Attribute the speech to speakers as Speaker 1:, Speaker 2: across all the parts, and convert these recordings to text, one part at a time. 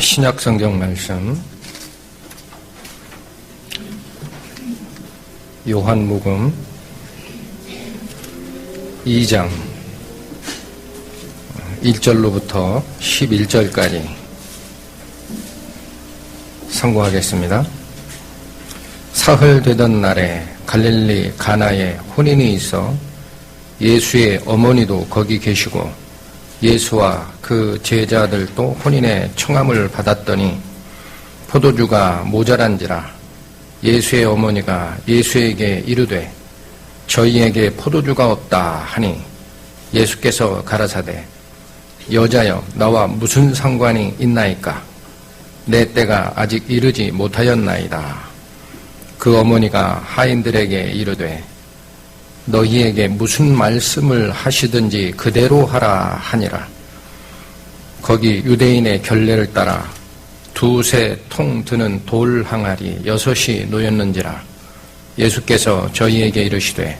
Speaker 1: 신약 성경 말씀 요한복음 2장 1절로부터 11절까지 상고하겠습니다. 사흘 되던 날에 갈릴리 가나에 혼인이 있어 예수의 어머니도 거기 계시고 예수와 그 제자들도 혼인의 청함을 받았더니 포도주가 모자란지라 예수의 어머니가 예수에게 이르되 저희에게 포도주가 없다 하니 예수께서 가라사대 여자여 나와 무슨 상관이 있나이까 내 때가 아직 이르지 못하였나이다. 그 어머니가 하인들에게 이르되 너희에게 무슨 말씀을 하시든지 그대로 하라 하니라. 거기 유대인의 결례를 따라 두세 통 드는 돌 항아리 6이 놓였는지라. 예수께서 저희에게 이르시되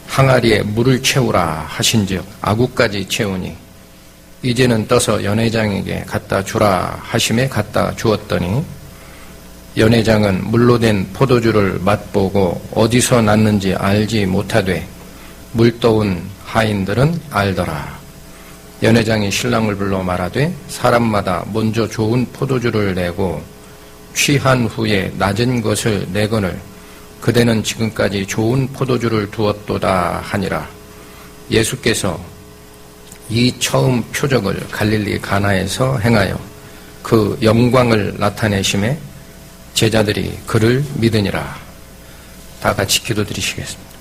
Speaker 1: 항아리에 물을 채우라 하신즉 아구까지 채우니 이제는 떠서 연회장에게 갖다 주라 하심에 갖다 주었더니 연회장은 물로 된 포도주를 맛보고 어디서 났는지 알지 못하되 물떠온 하인들은 알더라. 연회장이 신랑을 불러 말하되 사람마다 먼저 좋은 포도주를 내고 취한 후에 낮은 것을 내거늘 그대는 지금까지 좋은 포도주를 두었도다 하니라. 예수께서 이 처음 표적을 갈릴리 가나에서 행하여 그 영광을 나타내심에 제자들이 그를 믿으니라. 다 같이 기도드리시겠습니다.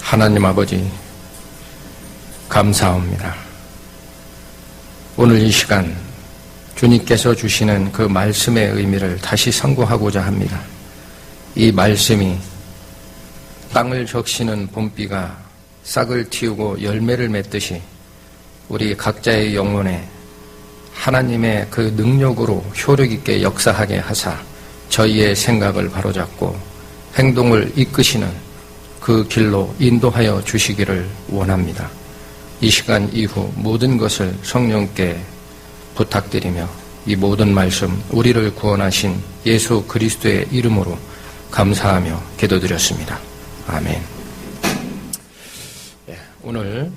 Speaker 1: 하나님 아버지 감사합니다. 오늘 이 시간 주님께서 주시는 그 말씀의 의미를 다시 상고하고자 합니다. 이 말씀이 땅을 적시는 봄비가 싹을 틔우고 열매를 맺듯이 우리 각자의 영혼에 하나님의 그 능력으로 효력 있게 역사하게 하사 저희의 생각을 바로잡고 행동을 이끄시는 그 길로 인도하여 주시기를 원합니다. 이 시간 이후 모든 것을 성령께 부탁드리며 이 모든 말씀 우리를 구원하신 예수 그리스도의 이름으로 감사하며 기도드렸습니다. 아멘. 오늘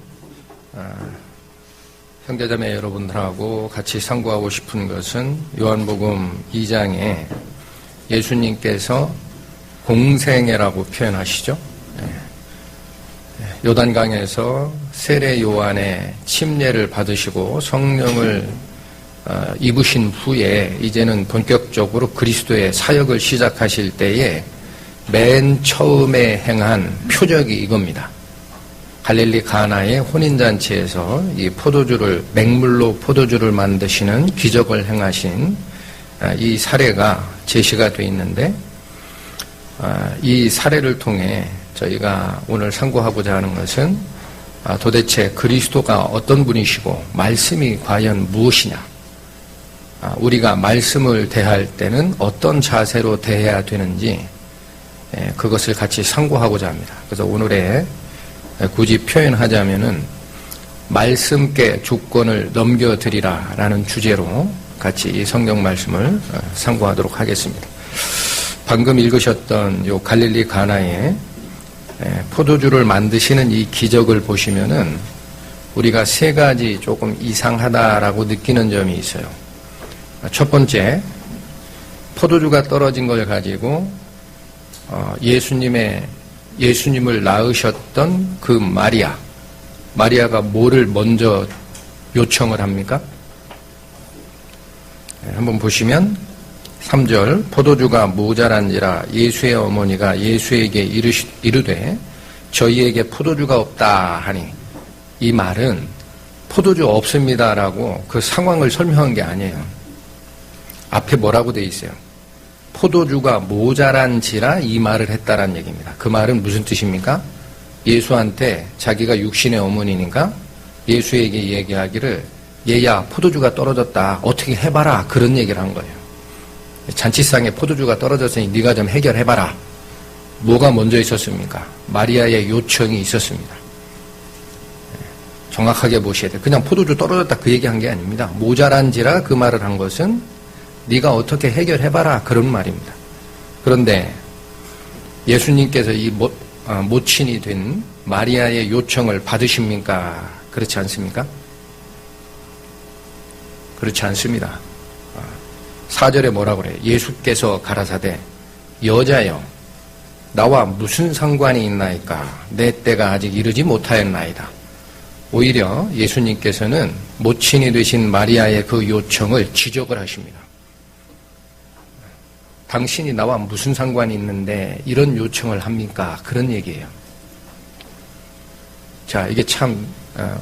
Speaker 1: 형제자매 여러분들하고 같이 상고하고 싶은 것은 요한복음 2장에 예수님께서 공생애라고 표현하시죠. 요단강에서 세례 요한의 침례를 받으시고 성령을 입으신 후에 이제는 본격적으로 그리스도의 사역을 시작하실 때에 맨 처음에 행한 표적이 이겁니다. 갈릴리 가나의 혼인잔치에서 이 포도주를 맹물로 포도주를 만드시는 기적을 행하신 이 사례가 제시가 되어 있는데 이 사례를 통해 저희가 오늘 상고하고자 하는 것은 도대체 그리스도가 어떤 분이시고 말씀이 과연 무엇이냐, 우리가 말씀을 대할 때는 어떤 자세로 대해야 되는지 그것을 같이 상고하고자 합니다. 그래서 오늘의 굳이 표현하자면은 말씀께 주권을 넘겨드리라 라는 주제로 같이 이 성경 말씀을 상고하도록 하겠습니다. 방금 읽으셨던 요 갈릴리 가나에 포도주를 만드시는 이 기적을 보시면은 우리가 세 가지 조금 이상하다라고 느끼는 점이 있어요. 첫 번째, 포도주가 떨어진 걸 가지고 예수님을 낳으셨던 그 마리아가 뭐를 먼저 요청을 합니까? 한번 보시면 3절 포도주가 모자란지라 예수의 어머니가 예수에게 이르되 저희에게 포도주가 없다 하니 이 말은 포도주 없습니다라고 그 상황을 설명한 게 아니에요. 앞에 뭐라고 돼 있어요? 포도주가 모자란지라 이 말을 했다라는 얘기입니다. 그 말은 무슨 뜻입니까? 예수한테 자기가 육신의 어머니니까 예수에게 얘기하기를 얘야 포도주가 떨어졌다 어떻게 해봐라 그런 얘기를 한 거예요. 잔치상에 포도주가 떨어졌으니 네가 좀 해결해봐라. 뭐가 먼저 있었습니까? 마리아의 요청이 있었습니다. 정확하게 보셔야 돼요. 그냥 포도주 떨어졌다 그 얘기한 게 아닙니다. 모자란지라 그 말을 한 것은 네가 어떻게 해결해봐라 그런 말입니다. 그런데 예수님께서 이 모친이 된 마리아의 요청을 받으십니까? 그렇지 않습니까? 그렇지 않습니다. 4절에 뭐라고 그래요? 예수께서 가라사대 여자여 나와 무슨 상관이 있나이까? 내 때가 아직 이르지 못하였나이다. 오히려 예수님께서는 모친이 되신 마리아의 그 요청을 지적을 하십니다. 당신이 나와 무슨 상관이 있는데 이런 요청을 합니까? 그런 얘기예요. 자, 이게 참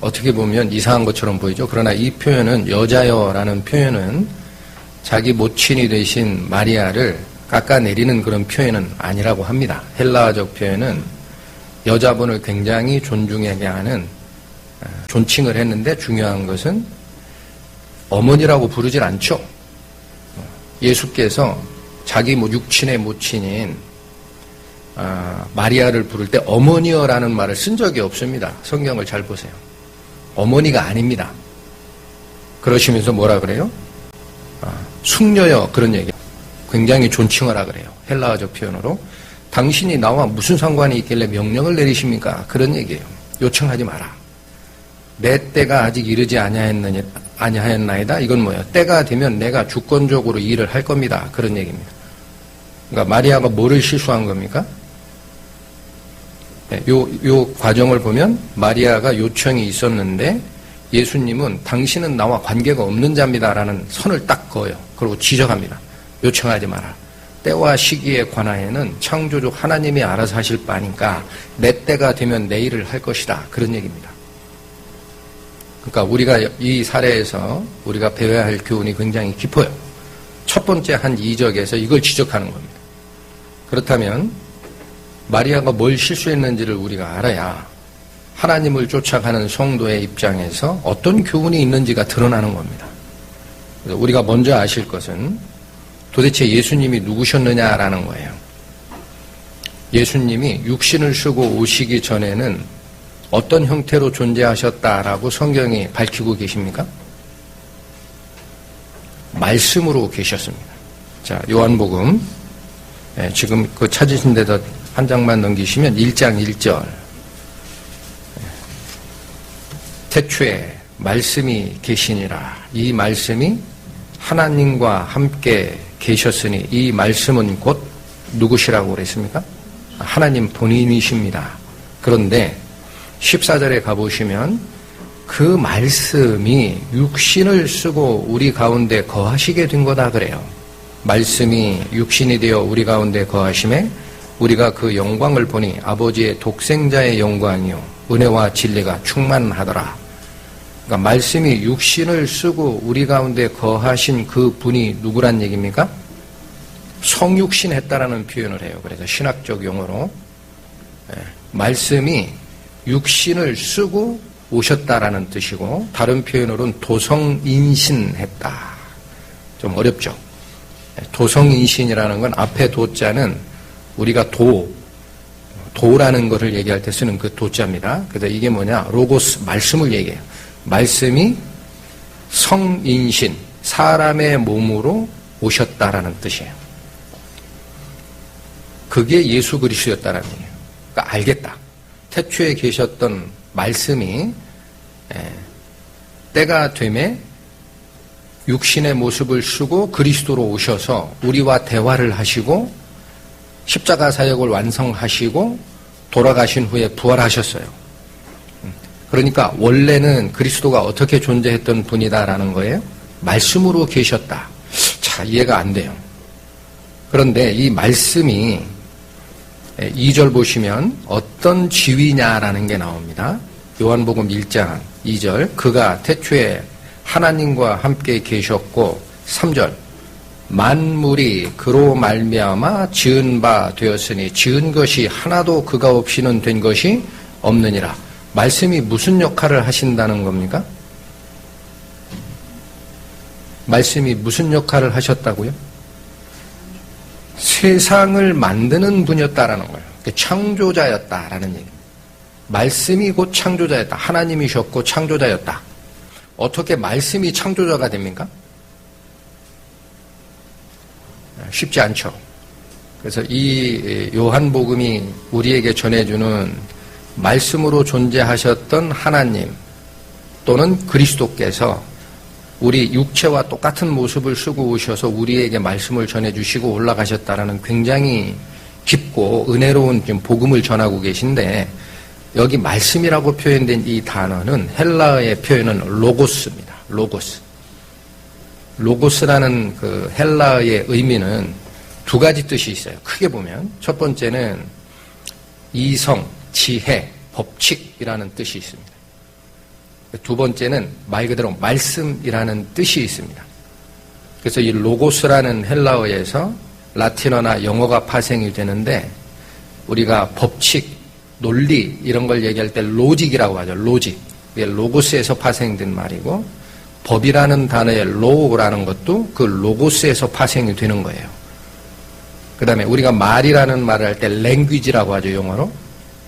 Speaker 1: 어떻게 보면 이상한 것처럼 보이죠. 그러나 이 표현은 여자여라는 표현은 자기 모친이 되신 마리아를 깎아내리는 그런 표현은 아니라고 합니다. 헬라어적 표현은 여자분을 굉장히 존중하게 하는 존칭을 했는데 중요한 것은 어머니라고 부르질 않죠. 예수께서 자기 육친의 모친인 마리아를 부를 때 어머니여라는 말을 쓴 적이 없습니다. 성경을 잘 보세요. 어머니가 아닙니다. 그러시면서 뭐라 그래요? 숙녀여 그런 얘기. 굉장히 존칭하라 그래요. 헬라어적 표현으로. 당신이 나와 무슨 상관이 있길래 명령을 내리십니까? 그런 얘기예요. 요청하지 마라. 내 때가 아직 이르지 아니하였나이다. 이건 뭐예요? 때가 되면 내가 주권적으로 일을 할 겁니다. 그런 얘기입니다. 그러니까 마리아가 뭐를 실수한 겁니까? 요 과정을 보면 마리아가 요청이 있었는데 예수님은 당신은 나와 관계가 없는 자입니다라는 선을 딱 그어요. 그리고 지적합니다. 요청하지 마라. 때와 시기에 관하여는 창조주 하나님이 알아서 하실 바니까 내 때가 되면 내 일을 할 것이다. 그런 얘기입니다. 그러니까 우리가 이 사례에서 우리가 배워야 할 교훈이 굉장히 깊어요. 첫 번째 한 이적에서 이걸 지적하는 겁니다. 그렇다면 마리아가 뭘 실수했는지를 우리가 알아야 하나님을 쫓아가는 성도의 입장에서 어떤 교훈이 있는지가 드러나는 겁니다. 그래서 우리가 먼저 아실 것은 도대체 예수님이 누구셨느냐라는 거예요. 예수님이 육신을 쓰고 오시기 전에는 어떤 형태로 존재하셨다라고 성경이 밝히고 계십니까? 말씀으로 계셨습니다. 자, 요한복음 지금 그 찾으신 데다 한 장만 넘기시면 1장 1절. 태초에 말씀이 계시니라. 이 말씀이 하나님과 함께 계셨으니 이 말씀은 곧 누구시라고 그랬습니까? 하나님 본인이십니다. 그런데 14절에 가보시면 그 말씀이 육신을 쓰고 우리 가운데 거하시게 된 거다 그래요. 말씀이 육신이 되어 우리 가운데 거하심에 우리가 그 영광을 보니 아버지의 독생자의 영광이요 은혜와 진리가 충만하더라. 그러니까 말씀이 육신을 쓰고 우리 가운데 거하신 그 분이 누구란 얘기입니까? 성육신했다라는 표현을 해요. 그래서 신학적 용어로 말씀이 육신을 쓰고 오셨다라는 뜻이고 다른 표현으로는 도성인신했다. 좀 어렵죠. 도성인신이라는 건 앞에 도자는 우리가 도라는 것을 얘기할 때 쓰는 그 도자입니다. 그래서 이게 뭐냐? 로고스, 말씀을 얘기해요. 말씀이 성인신, 사람의 몸으로 오셨다라는 뜻이에요. 그게 예수 그리스도였다라는 얘기예요. 그러니까 알겠다. 태초에 계셨던 말씀이 때가 되매 육신의 모습을 쓰고 그리스도로 오셔서 우리와 대화를 하시고 십자가 사역을 완성하시고 돌아가신 후에 부활하셨어요. 그러니까 원래는 그리스도가 어떻게 존재했던 분이다라는 거예요. 말씀으로 계셨다. 자, 이해가 안 돼요. 그런데 이 말씀이 2절 보시면 어떤 지위냐라는 게 나옵니다. 요한복음 1장 2절 그가 태초에 하나님과 함께 계셨고 3절 만물이 그로 말미암아 지은 바 되었으니 지은 것이 하나도 그가 없이는 된 것이 없느니라. 말씀이 무슨 역할을 하신다는 겁니까? 말씀이 무슨 역할을 하셨다고요? 세상을 만드는 분이었다라는 거예요. 창조자였다라는 얘기입니다. 말씀이 곧 창조자였다. 하나님이셨고 창조자였다. 어떻게 말씀이 창조자가 됩니까? 쉽지 않죠. 그래서 이 요한복음이 우리에게 전해주는 말씀으로 존재하셨던 하나님 또는 그리스도께서 우리 육체와 똑같은 모습을 쓰고 오셔서 우리에게 말씀을 전해주시고 올라가셨다라는 굉장히 깊고 은혜로운 지금 복음을 전하고 계신데, 여기 말씀이라고 표현된 이 단어는 헬라어의 표현은 로고스입니다. 로고스. 로고스라는 그 헬라어의 의미는 두 가지 뜻이 있어요. 크게 보면 첫 번째는 이성, 지혜, 법칙이라는 뜻이 있습니다. 두 번째는 말 그대로 말씀이라는 뜻이 있습니다. 그래서 이 로고스라는 헬라어에서 라틴어나 영어가 파생이 되는데, 우리가 법칙, 논리 이런 걸 얘기할 때 로직이라고 하죠. 로직. 이게 로고스에서 파생된 말이고, 법이라는 단어의 로라는 것도 그 로고스에서 파생이 되는 거예요. 그 다음에 우리가 말이라는 말을 할 때 랭귀지라고 하죠, 영어로.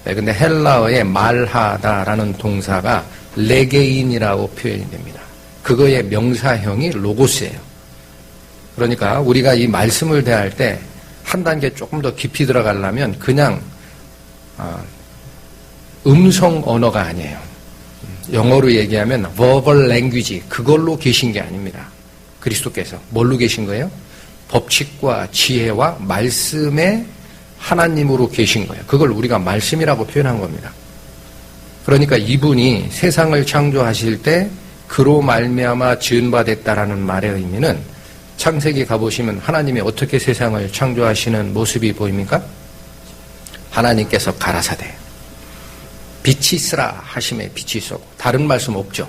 Speaker 1: 네, 근데 헬라어에 말하다라는 동사가 레게인이라고 표현이 됩니다. 그거의 명사형이 로고스예요. 그러니까 우리가 이 말씀을 대할 때 한 단계 조금 더 깊이 들어가려면 그냥 음성 언어가 아니에요. 영어로 얘기하면 verbal language, 그걸로 계신 게 아닙니다. 그리스도께서 뭘로 계신 거예요? 법칙과 지혜와 말씀의 하나님으로 계신 거예요. 그걸 우리가 말씀이라고 표현한 겁니다. 그러니까 이분이 세상을 창조하실 때 그로 말미암아 지은 바 됐다라는 말의 의미는, 창세기 가보시면 하나님이 어떻게 세상을 창조하시는 모습이 보입니까? 하나님께서 가라사대 빛이 있으라 하심에 빛이 있었고, 다른 말씀 없죠.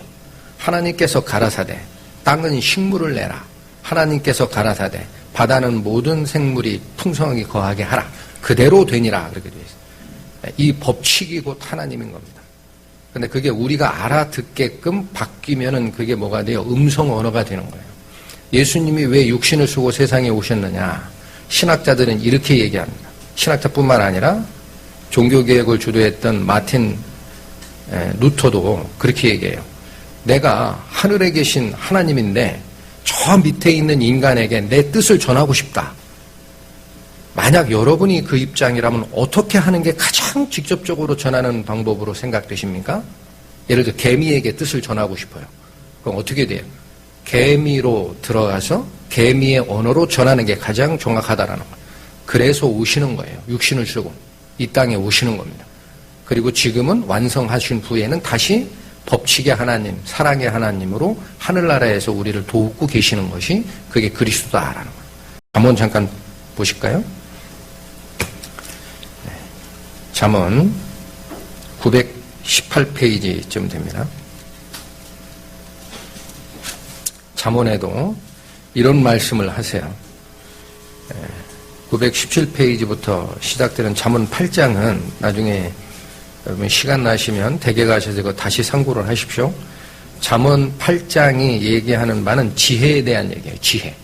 Speaker 1: 하나님께서 가라사대 땅은 식물을 내라. 하나님께서 가라사대 바다는 모든 생물이 풍성하게 거하게 하라. 그대로 되니라. 그렇게 되어 있어요. 이 법칙이 곧 하나님인 겁니다. 근데 그게 우리가 알아듣게끔 바뀌면은 그게 뭐가 돼요? 음성 언어가 되는 거예요. 예수님이 왜 육신을 쓰고 세상에 오셨느냐? 신학자들은 이렇게 얘기합니다. 신학자뿐만 아니라 종교개혁을 주도했던 마틴 루터도 그렇게 얘기해요. 내가 하늘에 계신 하나님인데 저 밑에 있는 인간에게 내 뜻을 전하고 싶다. 만약 여러분이 그 입장이라면 어떻게 하는 게 가장 직접적으로 전하는 방법으로 생각되십니까? 예를 들어 개미에게 뜻을 전하고 싶어요. 그럼 어떻게 돼요? 개미로 들어가서 개미의 언어로 전하는 게 가장 정확하다라는 거예요. 그래서 오시는 거예요. 육신을 쓰고 이 땅에 오시는 겁니다. 그리고 지금은 완성하신 후에는 다시 법칙의 하나님, 사랑의 하나님으로 하늘나라에서 우리를 돕고 계시는 것이 그게 그리스도다라는 거예요. 잠언 잠깐 보실까요? 잠언 918페이지쯤 됩니다. 잠언에도 이런 말씀을 하세요. 917페이지부터 시작되는 잠언 8장은 나중에 여러분 시간 나시면 댁에 가셔서 이거 다시 참고를 하십시오. 잠언 8장이 얘기하는 바는 지혜에 대한 얘기예요. 지혜.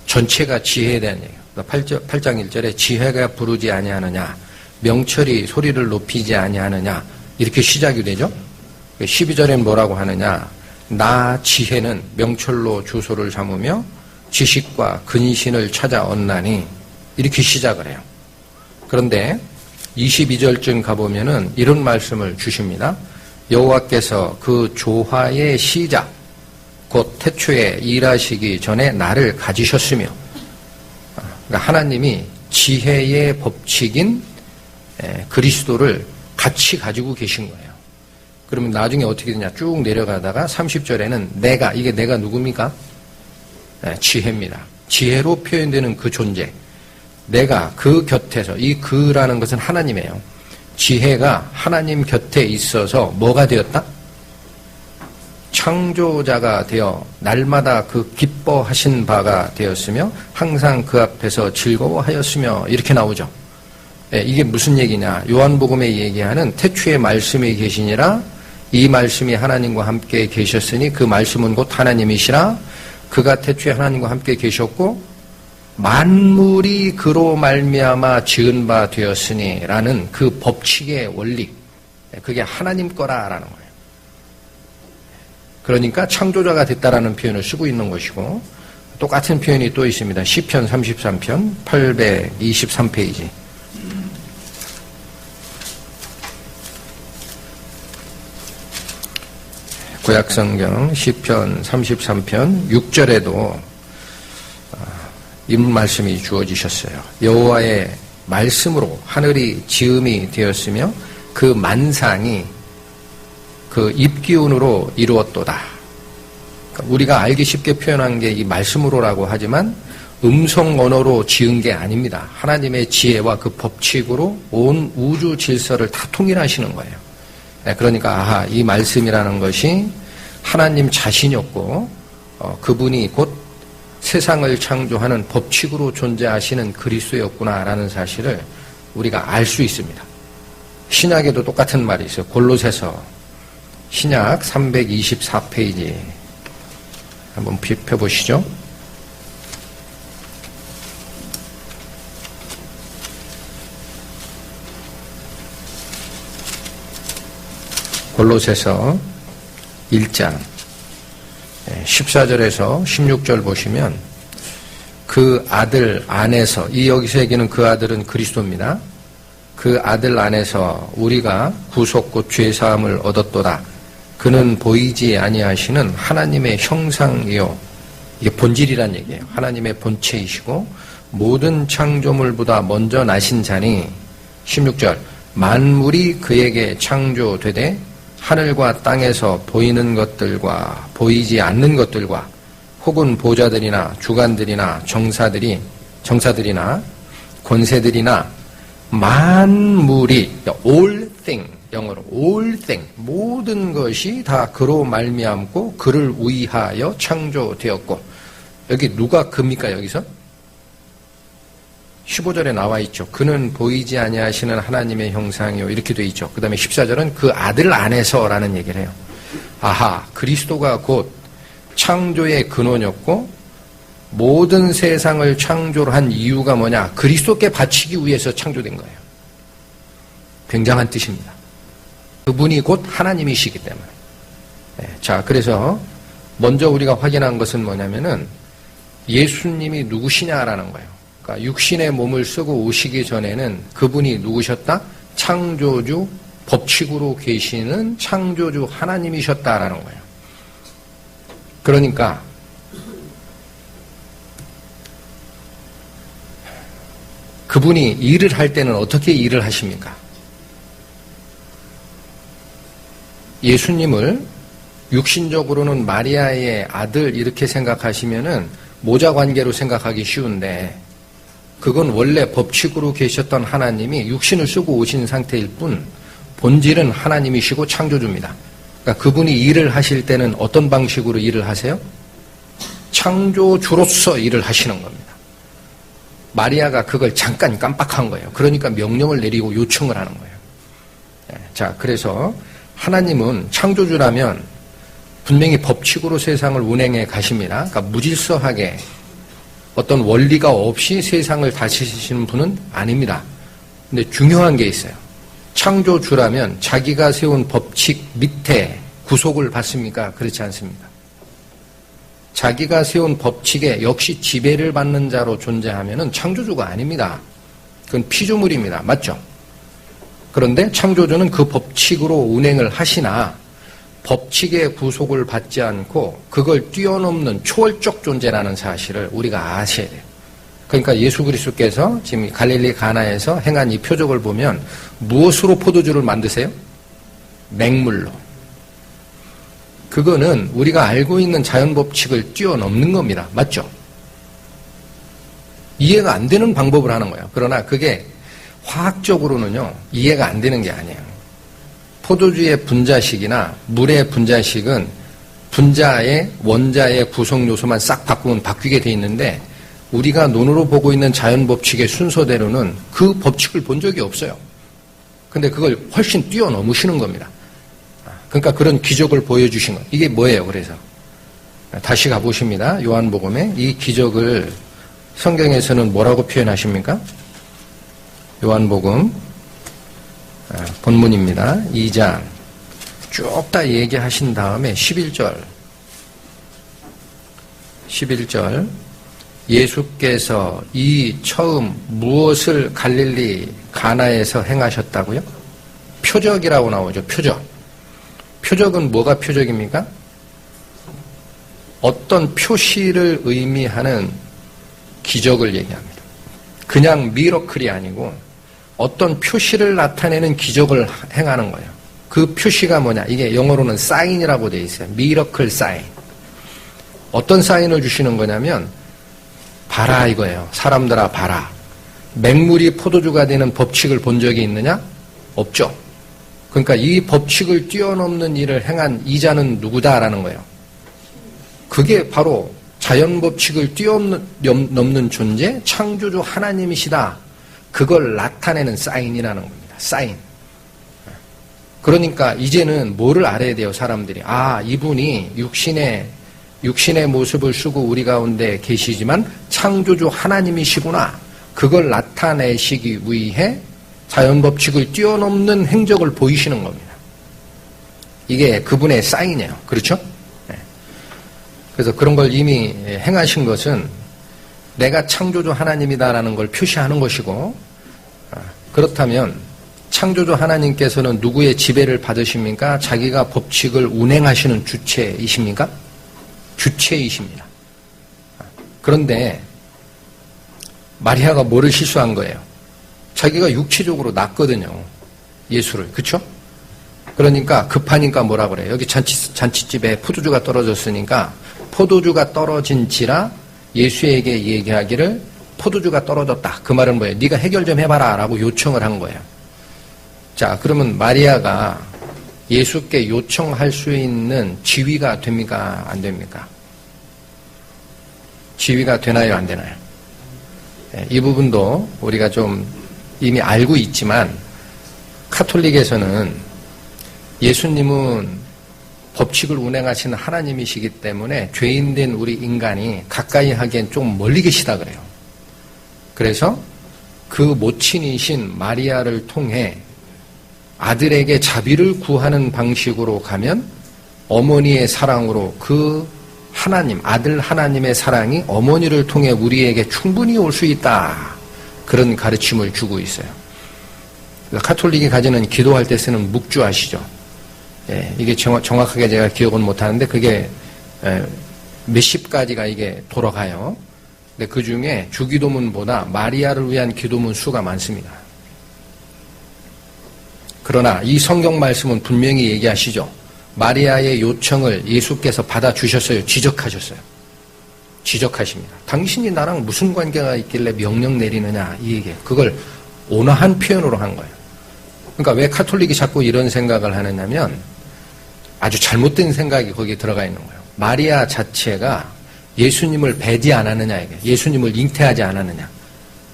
Speaker 1: 전체가 지혜에 대한 얘기예요. 8장 1절에 지혜가 부르지 아니하느냐, 명철이 소리를 높이지 아니하느냐, 이렇게 시작이 되죠. 12절엔 뭐라고 하느냐, 나 지혜는 명철로 주소를 삼으며 지식과 근신을 찾아 얻나니, 이렇게 시작을 해요. 그런데 22절쯤 가보면은 이런 말씀을 주십니다. 여호와께서 그 조화의 시작 곧 태초에 일하시기 전에 나를 가지셨으며, 그러니까 하나님이 지혜의 법칙인 그리스도를 같이 가지고 계신 거예요. 그러면 나중에 어떻게 되냐, 쭉 내려가다가 30절에는 내가, 이게 내가 누굽니까? 지혜입니다. 지혜로 표현되는 그 존재, 내가 그 곁에서, 이 그라는 것은 하나님이에요. 지혜가 하나님 곁에 있어서 뭐가 되었다? 창조자가 되어 날마다 그 기뻐하신 바가 되었으며 항상 그 앞에서 즐거워하였으며, 이렇게 나오죠. 이게 무슨 얘기냐, 요한복음에 얘기하는 태초에 말씀이 계시니라, 이 말씀이 하나님과 함께 계셨으니 그 말씀은 곧 하나님이시라, 그가 태초에 하나님과 함께 계셨고 만물이 그로 말미암아 지은 바 되었으니 라는 그 법칙의 원리, 그게 하나님 거라라는 거예요. 그러니까 창조자가 됐다라는 표현을 쓰고 있는 것이고, 똑같은 표현이 또 있습니다. 시편 33편 823페이지. 구약성경 시편 33편 6절에도 이 말씀이 주어지셨어요. 여호와의 말씀으로 하늘이 지음이 되었으며 그 만상이 그 입기운으로 이루었도다. 그러니까 우리가 알기 쉽게 표현한 게 이 말씀으로라고 하지만 음성 언어로 지은 게 아닙니다. 하나님의 지혜와 그 법칙으로 온 우주 질서를 다 통일하시는 거예요. 그러니까 이 말씀이라는 것이 하나님 자신이었고 그분이 곧 세상을 창조하는 법칙으로 존재하시는 그리스도였구나라는 사실을 우리가 알 수 있습니다. 신약에도 똑같은 말이 있어요. 골로새서 신약 324페이지 한번 펴보시죠. 골로새서 1장 14절에서 16절 보시면 그 아들 안에서, 이 여기서 얘기는 그 아들은 그리스도입니다. 그 아들 안에서 우리가 구속 곧 죄사함을 얻었도다. 그는 보이지 아니하시는 하나님의 형상이요, 이게 본질이란 얘기예요. 하나님의 본체이시고 모든 창조물보다 먼저 나신 자니, 16절, 만물이 그에게 창조되되 하늘과 땅에서 보이는 것들과 보이지 않는 것들과 혹은 보좌들이나 주관들이나 정사들이나 권세들이나 만물이, all thing, 영어로 all thing, 모든 것이 다 그로 말미암고 그를 위하여 창조되었고, 여기 누가 그입니까? 여기서 15절에 나와 있죠. 그는 보이지 아니하시는 하나님의 형상이요, 이렇게 돼 있죠. 그 다음에 14절은 그 아들 안에서라는 얘기를 해요. 그리스도가 곧 창조의 근원이었고 모든 세상을 창조를 한 이유가 뭐냐? 그리스도께 바치기 위해서 창조된 거예요. 굉장한 뜻입니다. 그분이 곧 하나님이시기 때문에. 자, 그래서 먼저 우리가 확인한 것은 뭐냐면은 예수님이 누구시냐라는 거예요. 그러니까 육신의 몸을 쓰고 오시기 전에는 그분이 누구셨다? 창조주, 법칙으로 계시는 창조주 하나님이셨다라는 거예요. 그러니까 그분이 일을 할 때는 어떻게 일을 하십니까? 예수님을 육신적으로는 마리아의 아들 이렇게 생각하시면은 모자 관계로 생각하기 쉬운데, 그건 원래 법칙으로 계셨던 하나님이 육신을 쓰고 오신 상태일 뿐 본질은 하나님이시고 창조주입니다. 그러니까 그분이 일을 하실 때는 어떤 방식으로 일을 하세요? 창조주로서 일을 하시는 겁니다. 마리아가 그걸 잠깐 깜빡한 거예요. 그러니까 명령을 내리고 요청을 하는 거예요. 자, 그래서 하나님은 창조주라면 분명히 법칙으로 세상을 운행해 가십니다. 그러니까 무질서하게 어떤 원리가 없이 세상을 다스리시는 분은 아닙니다. 근데 중요한 게 있어요. 창조주라면 자기가 세운 법칙 밑에 구속을 받습니까? 그렇지 않습니다. 자기가 세운 법칙에 역시 지배를 받는 자로 존재하면은 창조주가 아닙니다. 그건 피조물입니다. 맞죠? 그런데 창조주는 그 법칙으로 운행을 하시나 법칙의 구속을 받지 않고 그걸 뛰어넘는 초월적 존재라는 사실을 우리가 아셔야 돼요. 그러니까 예수 그리스도께서 지금 갈릴리 가나에서 행한 이 표적을 보면 무엇으로 포도주를 만드세요? 맹물로. 그거는 우리가 알고 있는 자연 법칙을 뛰어넘는 겁니다. 맞죠? 이해가 안 되는 방법을 하는 거예요. 그러나 그게 화학적으로는요, 이해가 안 되는 게 아니에요. 포도주의 분자식이나 물의 분자식은 분자의 원자의 구성 요소만 싹 바꾸면 바뀌게 돼 있는데, 우리가 눈으로 보고 있는 자연 법칙의 순서대로는 그 법칙을 본 적이 없어요. 근데 그걸 훨씬 뛰어넘으시는 겁니다. 그러니까 그런 기적을 보여주신 것. 이게 뭐예요? 그래서 다시 가보십니다. 요한복음에 이 기적을 성경에서는 뭐라고 표현하십니까? 요한복음 본문입니다. 2장 쭉 다 얘기하신 다음에 11절 예수께서 이 처음 무엇을 갈릴리 가나에서 행하셨다고요? 표적이라고 나오죠. 표적은 뭐가 표적입니까? 어떤 표시를 의미하는 기적을 얘기합니다. 그냥 미러클이 아니고 어떤 표시를 나타내는 기적을 행하는 거예요. 그 표시가 뭐냐? 이게 영어로는 사인이라고 되어 있어요. 미러클 사인. 어떤 사인을 주시는 거냐면 봐라 이거예요. 사람들아 봐라. 맹물이 포도주가 되는 법칙을 본 적이 있느냐? 없죠. 그러니까 이 법칙을 뛰어넘는 일을 행한 이자는 누구다라는 거예요. 그게 바로 자연 법칙을 뛰어넘는 존재, 창조주 하나님이시다. 그걸 나타내는 사인이라는 겁니다. 사인. 그러니까 이제는 뭐를 알아야 돼요, 사람들이. 아, 이분이 육신의 모습을 쓰고 우리 가운데 계시지만 창조주 하나님이시구나. 그걸 나타내시기 위해 자연 법칙을 뛰어넘는 행적을 보이시는 겁니다. 이게 그분의 사인이에요. 그렇죠? 그래서 그런 걸 이미 행하신 것은 내가 창조주 하나님이다라는 걸 표시하는 것이고, 그렇다면 창조주 하나님께서는 누구의 지배를 받으십니까? 자기가 법칙을 운행하시는 주체이십니까? 주체이십니다. 그런데 마리아가 뭐를 실수한 거예요? 자기가 육체적으로 낳거든요. 예수를. 그렇죠? 그러니까 급하니까 뭐라 그래요? 여기 잔치집에 포도주가 떨어졌으니까 포도주가 떨어진지라 예수에게 얘기하기를 포도주가 떨어졌다. 그 말은 뭐예요? 네가 해결 좀 해봐라 라고 요청을 한 거예요. 자, 그러면 마리아가 예수께 요청할 수 있는 지위가 됩니까? 안 됩니까? 지위가 되나요? 안 되나요? 이 부분도 우리가 좀 이미 알고 있지만 카톨릭에서는 예수님은 법칙을 운행하시는 하나님이시기 때문에 죄인된 우리 인간이 가까이 하기엔 좀 멀리 계시다 그래요. 그래서 그 모친이신 마리아를 통해 아들에게 자비를 구하는 방식으로 가면 어머니의 사랑으로 그 하나님, 아들 하나님의 사랑이 어머니를 통해 우리에게 충분히 올 수 있다. 그런 가르침을 주고 있어요. 카톨릭이 가지는 기도할 때 쓰는 묵주 아시죠? 예, 이게 정확하게 제가 기억은 못하는데 그게 몇십 가지가 이게 돌아가요. 근데 그 중에 주기도문보다 마리아를 위한 기도문 수가 많습니다. 그러나 이 성경 말씀은 분명히 얘기하시죠. 마리아의 요청을 예수께서 받아주셨어요. 지적하셨어요. 지적하십니다. 당신이 나랑 무슨 관계가 있길래 명령 내리느냐 이 얘기예요. 그걸 온화한 표현으로 한 거예요. 그러니까 왜 카톨릭이 자꾸 이런 생각을 하느냐면 아주 잘못된 생각이 거기에 들어가 있는 거예요. 마리아 자체가 예수님을 배지 않았느냐 이게. 예수님을 잉태하지 않았느냐.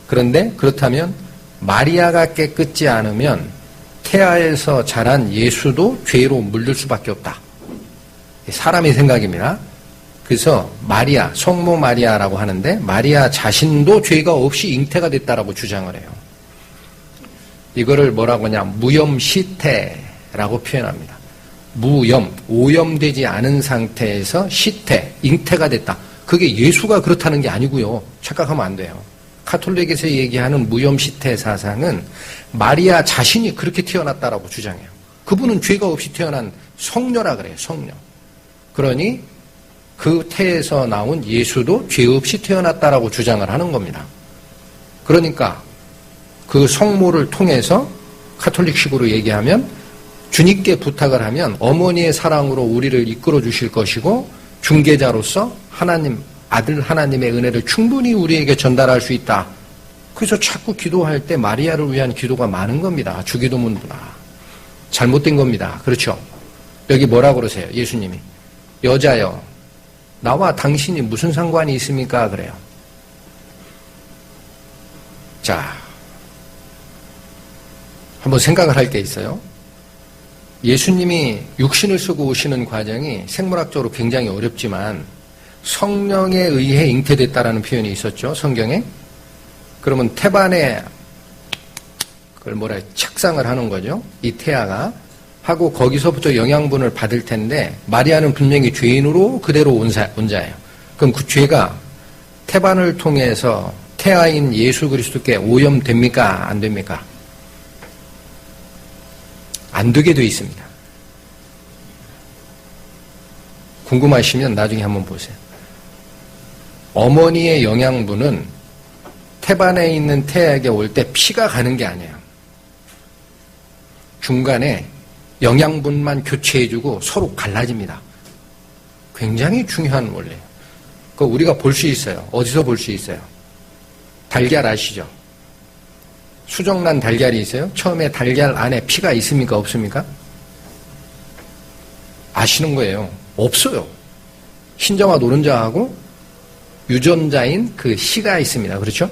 Speaker 1: 그런데 그렇다면 마리아가 깨끗지 않으면 태아에서 자란 예수도 죄로 물들 수밖에 없다. 사람의 생각입니다. 그래서 마리아, 성모 마리아라고 하는데 마리아 자신도 죄가 없이 잉태가 됐다라고 주장을 해요. 이거를 뭐라고 하냐, 무염시태라고 표현합니다. 무염, 오염되지 않은 상태에서 시태, 잉태가 됐다. 그게 예수가 그렇다는 게 아니고요. 착각하면 안 돼요. 카톨릭에서 얘기하는 무염시태 사상은 마리아 자신이 그렇게 태어났다라고 주장해요. 그분은 죄가 없이 태어난 성녀라 그래요. 성녀. 그러니 그 태에서 나온 예수도 죄 없이 태어났다라고 주장을 하는 겁니다. 그러니까 그 성모를 통해서 카톨릭식으로 얘기하면 주님께 부탁을 하면 어머니의 사랑으로 우리를 이끌어 주실 것이고 중개자로서 하나님, 아들 하나님의 은혜를 충분히 우리에게 전달할 수 있다. 그래서 자꾸 기도할 때 마리아를 위한 기도가 많은 겁니다. 주기도문보다. 잘못된 겁니다. 그렇죠? 여기 뭐라고 그러세요? 예수님이. 여자여, 나와 당신이 무슨 상관이 있습니까? 그래요. 자, 한번 생각을 할 게 있어요. 예수님이 육신을 쓰고 오시는 과정이 생물학적으로 굉장히 어렵지만 성령에 의해 잉태됐다라는 표현이 있었죠. 성경에. 그러면 태반에 그걸 착상을 하는 거죠. 이 태아가 하고 거기서부터 영양분을 받을 텐데 마리아는 분명히 죄인으로 그대로 온 자예요. 그럼 그 죄가 태반을 통해서 태아인 예수 그리스도께 오염됩니까? 안 됩니까? 안 되게 돼 있습니다. 궁금하시면 나중에 한번 보세요. 어머니의 영양분은 태반에 있는 태아에게 올 때 피가 가는 게 아니에요. 중간에 영양분만 교체해주고 서로 갈라집니다. 굉장히 중요한 원리예요. 그거 우리가 볼 수 있어요. 어디서 볼 수 있어요? 달걀 아시죠? 수정란 달걀이 있어요. 처음에 달걀 안에 피가 있습니까? 없습니까? 아시는 거예요. 없어요. 흰자와 노른자하고 유전자인 그 씨가 있습니다. 그렇죠?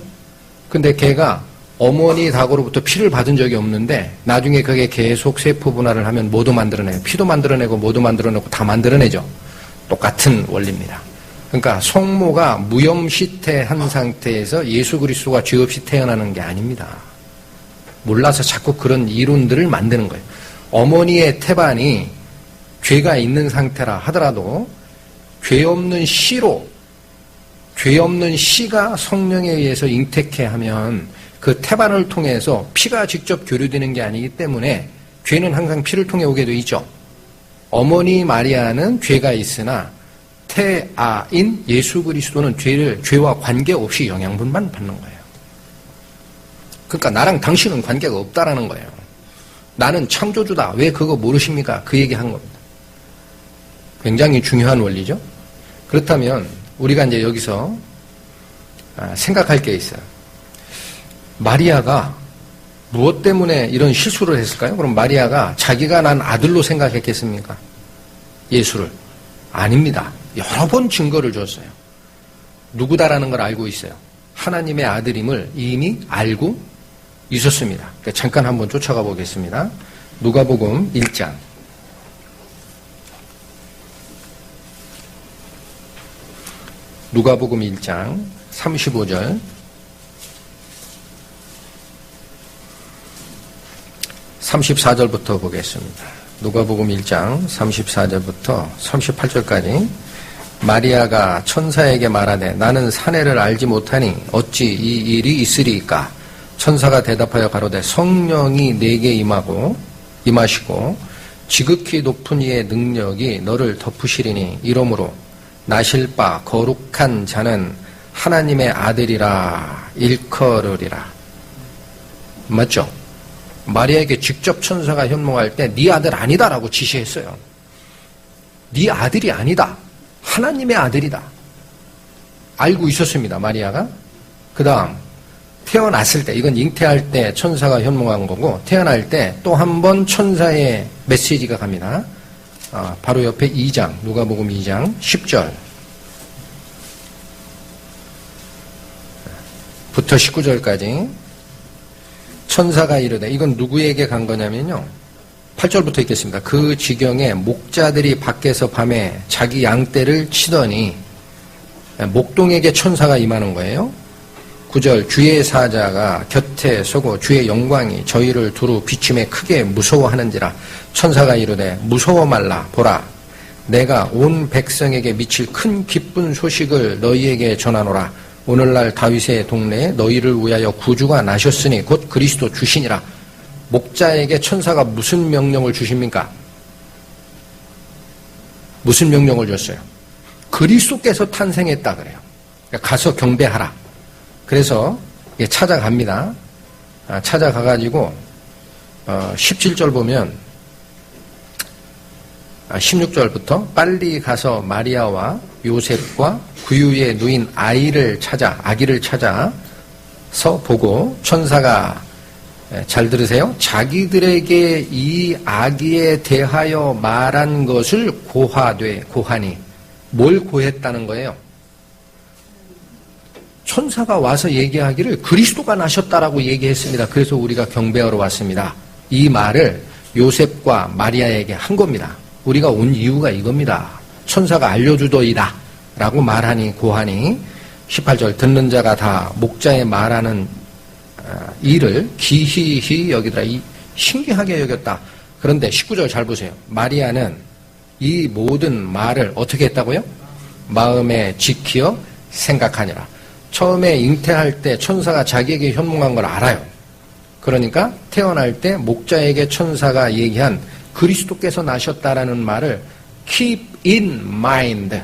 Speaker 1: 근데 걔가 어머니 닭으로부터 피를 받은 적이 없는데 나중에 그게 계속 세포 분할을 하면 뭐도 만들어내요. 피도 만들어내고 뭐도 만들어내고 다 만들어내죠. 똑같은 원리입니다. 그러니까 성모가 무염시태한 상태에서 예수 그리스도가 죄 없이 태어나는 게 아닙니다. 몰라서 자꾸 그런 이론들을 만드는 거예요. 어머니의 태반이 죄가 있는 상태라 하더라도 죄 없는 씨로, 죄 없는 씨가 성령에 의해서 잉태케 하면 그 태반을 통해서 피가 직접 교류되는 게 아니기 때문에 죄는 항상 피를 통해 오게 돼 있죠. 어머니 마리아는 죄가 있으나 태아인 예수 그리스도는 죄와 관계없이 영양분만 받는 거예요. 그러니까 나랑 당신은 관계가 없다라는 거예요. 나는 창조주다. 왜 그거 모르십니까? 그 얘기한 겁니다. 굉장히 중요한 원리죠. 그렇다면 우리가 이제 여기서 생각할 게 있어요. 마리아가 무엇 때문에 이런 실수를 했을까요? 그럼 마리아가 자기가 난 아들로 생각했겠습니까? 예수를. 아닙니다. 여러 번 증거를 줬어요. 누구다라는 걸 알고 있어요. 하나님의 아들임을 이미 알고 있었습니다. 그러니까 잠깐 한번 쫓아가 보겠습니다. 누가복음 1장. 누가복음 1장 35절. 34절부터 보겠습니다. 누가복음 1장 34절부터 38절까지. 마리아가 천사에게 말하되 나는 사내를 알지 못하니 어찌 이 일이 있으리이까. 천사가 대답하여 가로되 성령이 내게 임하시고 지극히 높은 이의 능력이 너를 덮으시리니 이러므로 나실 바 거룩한 자는 하나님의 아들이라 일컬으리라. 맞죠? 마리아에게 직접 천사가 현몽할 때 네 아들 아니다라고 지시했어요. 네 아들이 아니다. 하나님의 아들이다. 알고 있었습니다. 마리아가. 그 다음 태어났을 때, 이건 잉태할 때 천사가 현몽한 거고 태어날 때 또 한 번 천사의 메시지가 갑니다. 바로 옆에 2장 누가복음 2장 10절 부터 19절까지 천사가 이르되, 이건 누구에게 간 거냐면요 8절부터 읽겠습니다. 그 지경에 목자들이 밖에서 밤에 자기 양떼를 치더니 목동에게 천사가 임하는 거예요. 9절 주의 사자가 곁에 서고 주의 영광이 저희를 두루 비침에 크게 무서워하는지라. 천사가 이르되 무서워 말라. 보라 내가 온 백성에게 미칠 큰 기쁜 소식을 너희에게 전하노라. 오늘날 다윗의 동네에 너희를 위하여 구주가 나셨으니 곧 그리스도 주시니라. 목자에게 천사가 무슨 명령을 주십니까? 무슨 명령을 줬어요? 그리스도께서 탄생했다 그래요. 가서 경배하라. 그래서 찾아갑니다. 찾아가가지고 17절 보면 16절부터 빨리 가서 마리아와 요셉과 구유에 누인 아기를 찾아서 보고 천사가, 잘 들으세요, 자기들에게 이 아기에 대하여 말한 것을 고하니 뭘 고했다는 거예요? 천사가 와서 얘기하기를 그리스도가 나셨다라고 얘기했습니다. 그래서 우리가 경배하러 왔습니다. 이 말을 요셉과 마리아에게 한 겁니다. 우리가 온 이유가 이겁니다. 천사가 알려주더이다 라고 말하니 고하니. 18절 듣는 자가 다 목자의 말하는 이를 기이히 여기더라. 신기하게 여겼다. 그런데 19절 잘 보세요. 마리아는 이 모든 말을 어떻게 했다고요? 마음에 지키어 생각하니라. 처음에 잉태할 때 천사가 자기에게 현몽한 걸 알아요. 그러니까 태어날 때 목자에게 천사가 얘기한 그리스도께서 나셨다라는 말을 keep in mind,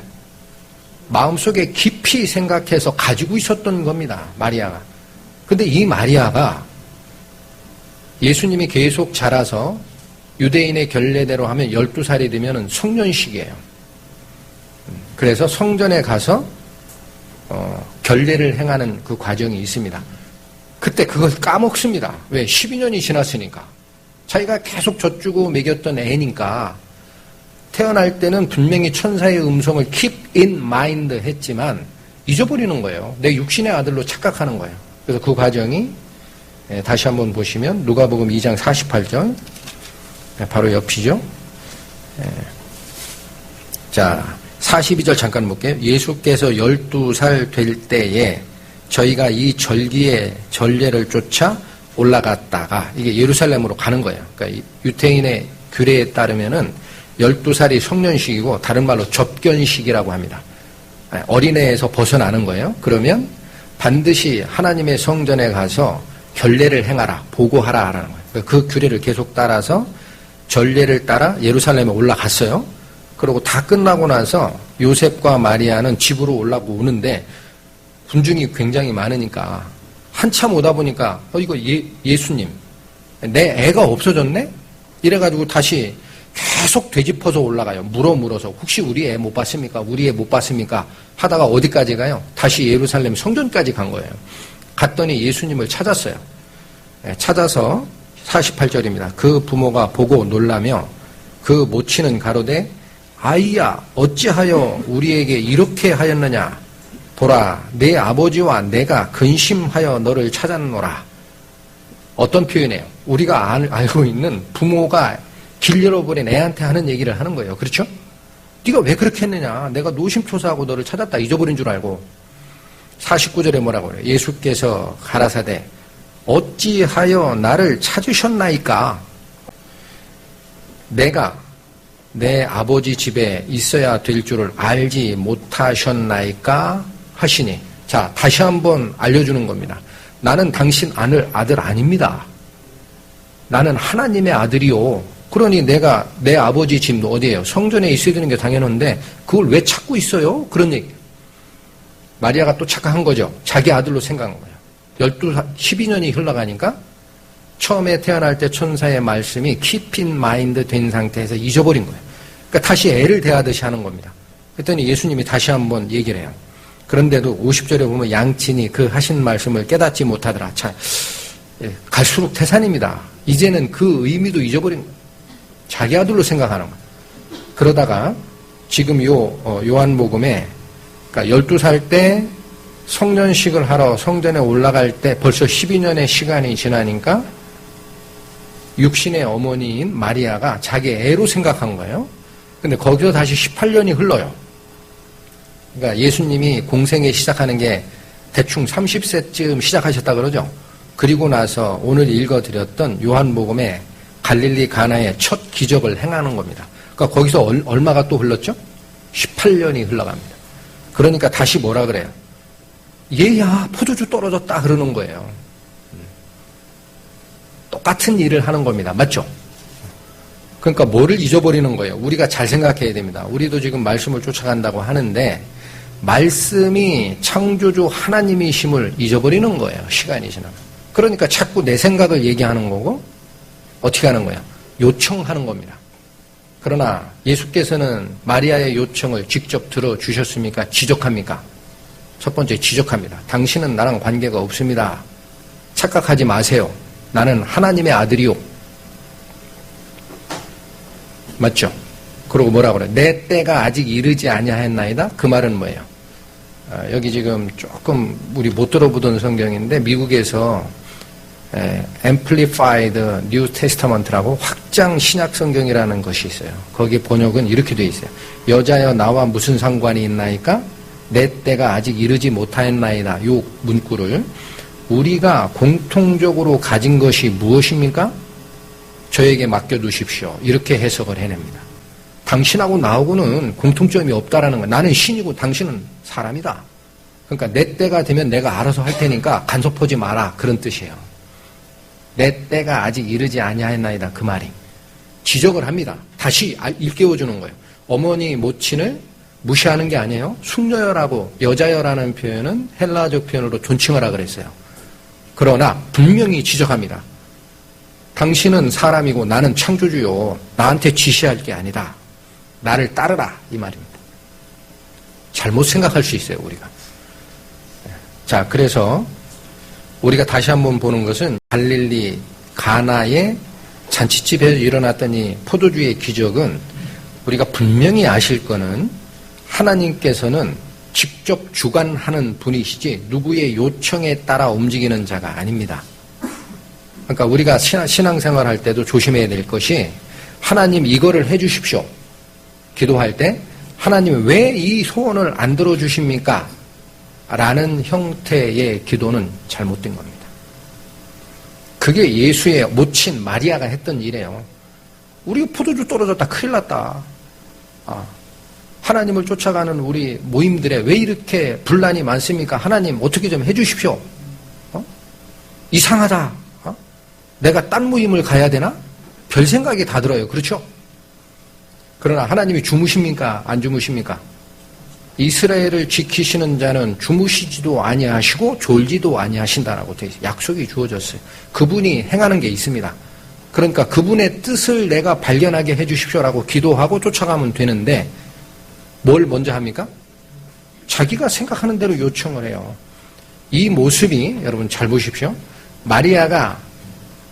Speaker 1: 마음속에 깊이 생각해서 가지고 있었던 겁니다. 마리아가. 근데 이 마리아가 예수님이 계속 자라서 유대인의 결례대로 하면 12살이 되면 성년식이에요. 그래서 성전에 가서 결례를 행하는 그 과정이 있습니다. 그때 그걸 까먹습니다. 왜? 12년이 지났으니까. 자기가 계속 젖주고 먹였던 애니까 태어날 때는 분명히 천사의 음성을 keep in mind 했지만 잊어버리는 거예요. 내 육신의 아들로 착각하는 거예요. 그래서 그 과정이 다시 한번 보시면 누가복음 2장 48절, 바로 옆이죠. 자, 42절 잠깐 볼게요. 예수께서 12살 될 때에 저희가 이 절기의 전례를 쫓아 올라갔다가, 이게 예루살렘으로 가는 거예요. 그러니까 유태인의 규례에 따르면은 12살이 성년식이고 다른 말로 접견식이라고 합니다. 어린애에서 벗어나는 거예요. 그러면 반드시 하나님의 성전에 가서 결례를 행하라, 보고하라 라는 거예요. 그 규례를 계속 따라서 전례를 따라 예루살렘에 올라갔어요. 그리고 다 끝나고 나서 요셉과 마리아는 집으로 올라고 오는데 군중이 굉장히 많으니까 한참 오다 보니까 이거 예수님, 내 애가 없어졌네? 이래가지고 다시 계속 되짚어서 올라가요. 물어서 혹시 우리 애 못 봤습니까? 우리 애 못 봤습니까? 하다가 어디까지 가요? 다시 예루살렘 성전까지 간 거예요. 갔더니 예수님을 찾았어요. 찾아서 48절입니다. 그 부모가 보고 놀라며 그 모친은 가로되 아이야 어찌하여 우리에게 이렇게 하였느냐? 보라 내 아버지와 내가 근심하여 너를 찾았노라. 어떤 표현이에요? 우리가 알고 있는 부모가 길 잃어버린 애한테 하는 얘기를 하는 거예요. 그렇죠? 네가 왜 그렇게 했느냐? 내가 노심초사하고 너를 찾았다. 잊어버린 줄 알고. 49절에 뭐라고 그래요? 예수께서 가라사대 어찌하여 나를 찾으셨나이까? 내가 내 아버지 집에 있어야 될 줄을 알지 못하셨나이까? 하시니. 자, 다시 한번 알려주는 겁니다. 나는 당신 아들 아닙니다. 나는 하나님의 아들이요. 그러니 내가 내 아버지 집 어디예요? 성전에 있어야 되는 게 당연한데 그걸 왜 찾고 있어요? 그런 얘기. 마리아가 또 착각한 거죠. 자기 아들로 생각한 거예요. 12년이 흘러가니까 처음에 태어날 때 천사의 말씀이 keep in mind 된 상태에서 잊어버린 거예요. 그러니까 다시 애를 대하듯이 하는 겁니다. 그랬더니 예수님이 다시 한번 얘기를 해요. 그런데도 50절에 보면 양친이 그 하신 말씀을 깨닫지 못하더라. 자, 갈수록 태산입니다. 이제는 그 의미도 잊어버린 거예요. 자기 아들로 생각하는 거예요. 그러다가 지금 요한복음에 그러니까 12살 때 성년식을 하러 성전에 올라갈 때 벌써 12년의 시간이 지나니까 육신의 어머니인 마리아가 자기 애로 생각한 거예요. 근데 거기서 다시 18년이 흘러요. 그러니까 예수님이 공생에 시작하는 게 대충 30세쯤 시작하셨다 그러죠. 그리고 나서 오늘 읽어드렸던 요한복음에 갈릴리 가나의 첫 기적을 행하는 겁니다. 그러니까 거기서 얼마가 또 흘렀죠? 18년이 흘러갑니다. 그러니까 다시 뭐라 그래요? 얘야 포도주 떨어졌다 그러는 거예요. 똑같은 일을 하는 겁니다. 맞죠? 그러니까 뭐를 잊어버리는 거예요? 우리가 잘 생각해야 됩니다. 우리도 지금 말씀을 쫓아간다고 하는데 말씀이 창조주 하나님이심을 잊어버리는 거예요. 시간이 지나면. 그러니까 자꾸 내 생각을 얘기하는 거고 어떻게 하는 거야? 요청하는 겁니다. 그러나 예수께서는 마리아의 요청을 직접 들어주셨습니까? 지적합니까? 첫 번째 지적합니다. 당신은 나랑 관계가 없습니다. 착각하지 마세요. 나는 하나님의 아들이요. 맞죠? 그리고 뭐라 그래? 내 때가 아직 이르지 아니하였나이다? 그 말은 뭐예요? 여기 지금 조금 우리 못 들어보던 성경인데 미국에서 Amplified New Testament라고 확장 신약 성경이라는 것이 있어요. 거기 번역은 이렇게 돼 있어요. 여자여 나와 무슨 상관이 있나이까? 내 때가 아직 이르지 못하였나이다. 요 문구를 우리가 공통적으로 가진 것이 무엇입니까? 저에게 맡겨두십시오. 이렇게 해석을 해냅니다. 당신하고 나하고는 공통점이 없다라는 거예요. 나는 신이고 당신은 사람이다. 그러니까 내 때가 되면 내가 알아서 할 테니까 간섭하지 마라. 그런 뜻이에요. 내 때가 아직 이르지 아니하였나이다. 그 말이. 지적을 합니다. 다시 일깨워주는 거예요. 어머니 모친을 무시하는 게 아니에요. 숙녀여라고 여자여라는 표현은 헬라적 표현으로 존칭하라 그랬어요. 그러나 분명히 지적합니다. 당신은 사람이고 나는 창조주요. 나한테 지시할 게 아니다. 나를 따르라 이 말입니다. 잘못 생각할 수 있어요. 우리가. 자, 그래서 우리가 다시 한번 보는 것은 갈릴리 가나의 잔치집에서 일어났던 이 포도주의 기적은 우리가 분명히 아실 거는 하나님께서는 직접 주관하는 분이시지 누구의 요청에 따라 움직이는 자가 아닙니다. 그러니까 우리가 신앙생활 할 때도 조심해야 될 것이 하나님 이거를 해 주십시오. 기도할 때 하나님 왜 이 소원을 안 들어주십니까? 라는 형태의 기도는 잘못된 겁니다. 그게 예수의 모친 마리아가 했던 일이에요. 우리 포도주 떨어졌다 큰일 났다. 하나님을 쫓아가는 우리 모임들에 왜 이렇게 분란이 많습니까? 하나님 어떻게 좀 해주십시오. 이상하다. 내가 딴 모임을 가야 되나? 별 생각이 다 들어요. 그렇죠? 그러나 하나님이 주무십니까? 안 주무십니까? 이스라엘을 지키시는 자는 주무시지도 아니하시고 졸지도 아니하신다라고 되어 있어요. 약속이 주어졌어요. 그분이 행하는 게 있습니다. 그러니까 그분의 뜻을 내가 발견하게 해주십시오라고 기도하고 쫓아가면 되는데 뭘 먼저 합니까? 자기가 생각하는 대로 요청을 해요. 이 모습이 여러분 잘 보십시오. 마리아가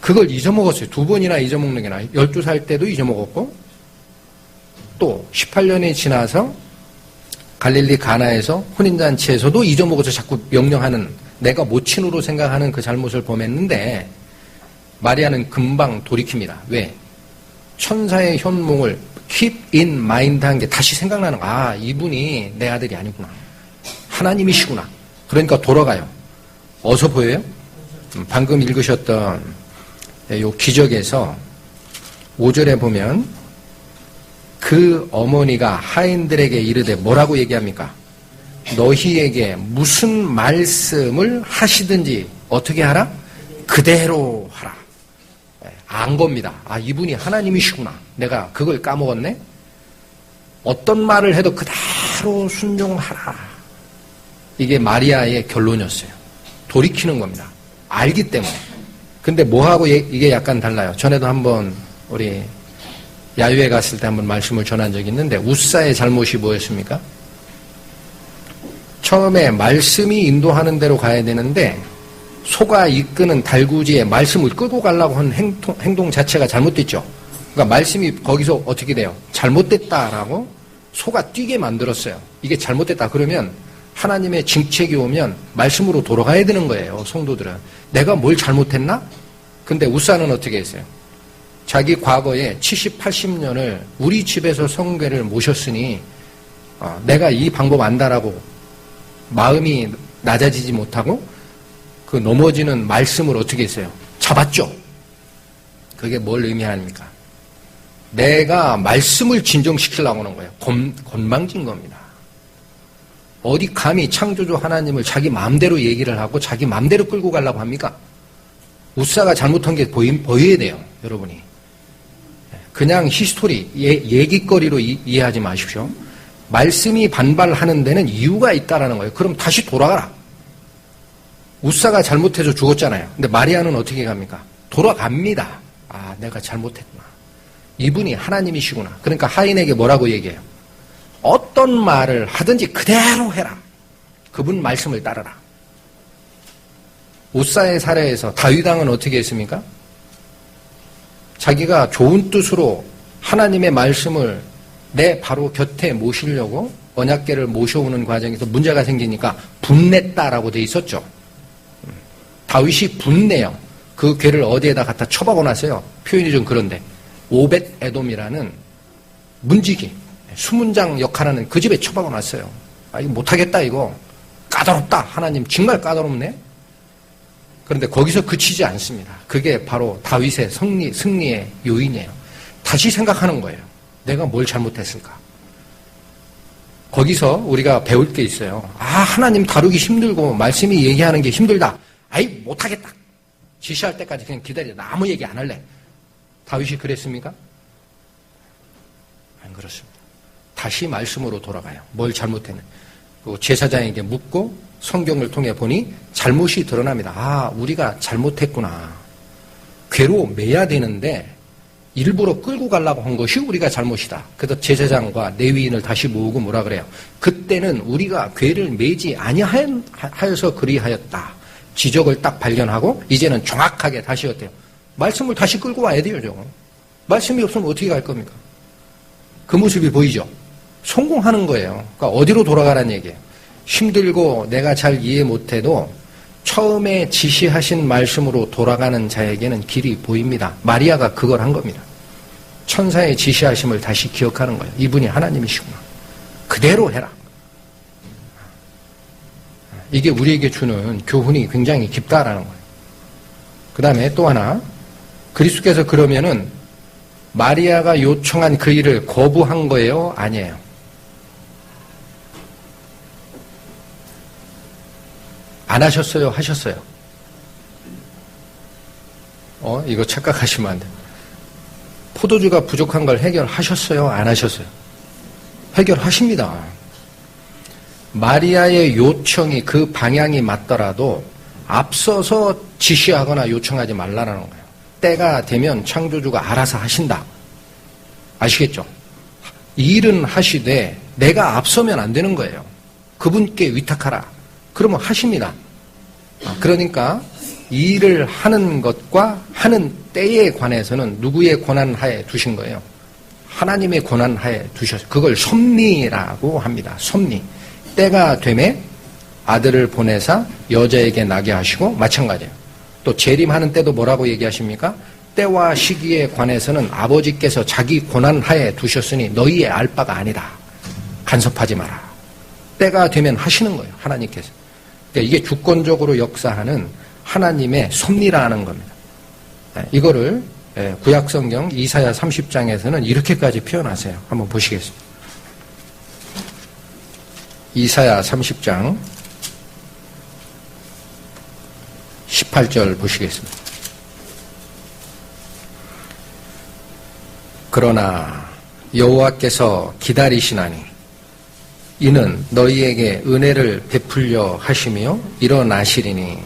Speaker 1: 그걸 잊어먹었어요. 2번이나 잊어먹는 게 나아요. 12살 때도 잊어먹었고 또 18년이 지나서 갈릴리 가나에서 혼인잔치에서도 잊어먹어서 자꾸 명령하는 내가 모친으로 생각하는 그 잘못을 범했는데 마리아는 금방 돌이킵니다. 왜? 천사의 현몽을 keep in mind 한 게 다시 생각나는 거야. 이분이 내 아들이 아니구나. 하나님이시구나. 그러니까 돌아가요. 어서 보여요? 방금 읽으셨던 이 기적에서 5절에 보면 그 어머니가 하인들에게 이르되 뭐라고 얘기합니까? 너희에게 무슨 말씀을 하시든지 어떻게 하라? 그대로 하라. 안 겁니다. 이분이 하나님이시구나. 내가 그걸 까먹었네. 어떤 말을 해도 그대로 순종하라. 이게 마리아의 결론이었어요. 돌이키는 겁니다. 알기 때문에. 근데 뭐하고 이게 약간 달라요. 전에도 한번 우리 야유회 갔을 때 한번 말씀을 전한 적이 있는데 우사의 잘못이 뭐였습니까? 처음에 말씀이 인도하는 대로 가야 되는데 소가 이끄는 달구지에 말씀을 끌고 가려고 한 행동 자체가 잘못됐죠. 그러니까 말씀이 거기서 어떻게 돼요? 잘못됐다라고 소가 뛰게 만들었어요. 이게 잘못됐다 그러면 하나님의 징책이 오면 말씀으로 돌아가야 되는 거예요. 성도들은. 내가 뭘 잘못했나? 근데 우사는 어떻게 했어요? 자기 과거에 70, 80년을 우리 집에서 성궤를 모셨으니 내가 이 방법 안다라고 마음이 낮아지지 못하고 그 넘어지는 말씀을 어떻게 했어요? 잡았죠. 그게 뭘 의미합니까? 내가 말씀을 진정시키려고 하는 거예요. 건방진 겁니다. 어디 감히 창조주 하나님을 자기 마음대로 얘기를 하고 자기 마음대로 끌고 가려고 합니까? 우사가 잘못한 게 보여야 돼요. 여러분이. 그냥 히스토리, 얘기거리로 이해하지 마십시오. 말씀이 반발하는 데는 이유가 있다라는 거예요. 그럼 다시 돌아가라. 우사가 잘못해서 죽었잖아요. 근데 마리아는 어떻게 갑니까? 돌아갑니다. 내가 잘못했구나. 이분이 하나님이시구나. 그러니까 하인에게 뭐라고 얘기해요? 어떤 말을 하든지 그대로 해라. 그분 말씀을 따르라. 우사의 사례에서 다윗 왕은 어떻게 했습니까? 자기가 좋은 뜻으로 하나님의 말씀을 내 바로 곁에 모시려고 언약궤를 모셔오는 과정에서 문제가 생기니까 분냈다라고 돼 있었죠. 다윗이 분내요. 그 궤를 어디에다 갖다 쳐박아 놨어요. 표현이 좀 그런데 오벳 에돔이라는 문지기 수문장 역할하는 그 집에 쳐박아 놨어요. 이거 못하겠다 이거. 까다롭다. 하나님 정말 까다롭네. 그런데 거기서 그치지 않습니다. 그게 바로 다윗의 승리의 요인이에요. 다시 생각하는 거예요. 내가 뭘 잘못했을까? 거기서 우리가 배울 게 있어요. 하나님 다루기 힘들고 말씀이 얘기하는 게 힘들다. 못하겠다. 지시할 때까지 그냥 기다리다. 아무 얘기 안 할래. 다윗이 그랬습니까? 안 그렇습니다. 다시 말씀으로 돌아가요. 뭘 잘못했는지. 그리고 제사장에게 묻고 성경을 통해 보니 잘못이 드러납니다. 우리가 잘못했구나. 괴로 매야 되는데 일부러 끌고 가려고 한 것이 우리가 잘못이다. 그래서 제사장과 레위인을 다시 모으고 뭐라 그래요? 그때는 우리가 괴를 매지 아니하여서 그리하였다. 지적을 딱 발견하고 이제는 정확하게 다시 어때요? 말씀을 다시 끌고 와야 돼요. 저거. 말씀이 없으면 어떻게 갈 겁니까? 그 모습이 보이죠? 성공하는 거예요. 그러니까 어디로 돌아가라는 얘기예요. 힘들고 내가 잘 이해 못해도 처음에 지시하신 말씀으로 돌아가는 자에게는 길이 보입니다. 마리아가 그걸 한 겁니다. 천사의 지시하심을 다시 기억하는 거예요. 이분이 하나님이시구나. 그대로 해라. 이게 우리에게 주는 교훈이 굉장히 깊다라는 거예요. 그 다음에 또 하나, 그리스도께서 그러면은 마리아가 요청한 그 일을 거부한 거예요? 아니에요. 안 하셨어요? 하셨어요? 이거 착각하시면 안 돼요. 포도주가 부족한 걸 해결하셨어요? 안 하셨어요? 해결하십니다. 마리아의 요청이 그 방향이 맞더라도 앞서서 지시하거나 요청하지 말라는 거예요. 때가 되면 창조주가 알아서 하신다. 아시겠죠? 일은 하시되 내가 앞서면 안 되는 거예요. 그분께 위탁하라. 그러면 하십니다. 그러니까 일을 하는 것과 하는 때에 관해서는 누구의 권한 하에 두신 거예요? 하나님의 권한 하에 두셨어요. 그걸 섭리라고 합니다. 섭리. 때가 되매 아들을 보내사 여자에게 나게 하시고, 마찬가지예요. 또 재림하는 때도 뭐라고 얘기하십니까? 때와 시기에 관해서는 아버지께서 자기 권한 하에 두셨으니 너희의 알 바가 아니다. 간섭하지 마라. 때가 되면 하시는 거예요. 하나님께서. 그러니까 이게 주권적으로 역사하는 하나님의 섭리라는 겁니다. 이거를 구약성경 이사야 30장에서는 이렇게까지 표현하세요. 한번 보시겠습니다. 이사야 30장 18절 보시겠습니다. 그러나 여호와께서 기다리시나니 이는 너희에게 은혜를 베풀려 하시며 일어나시리니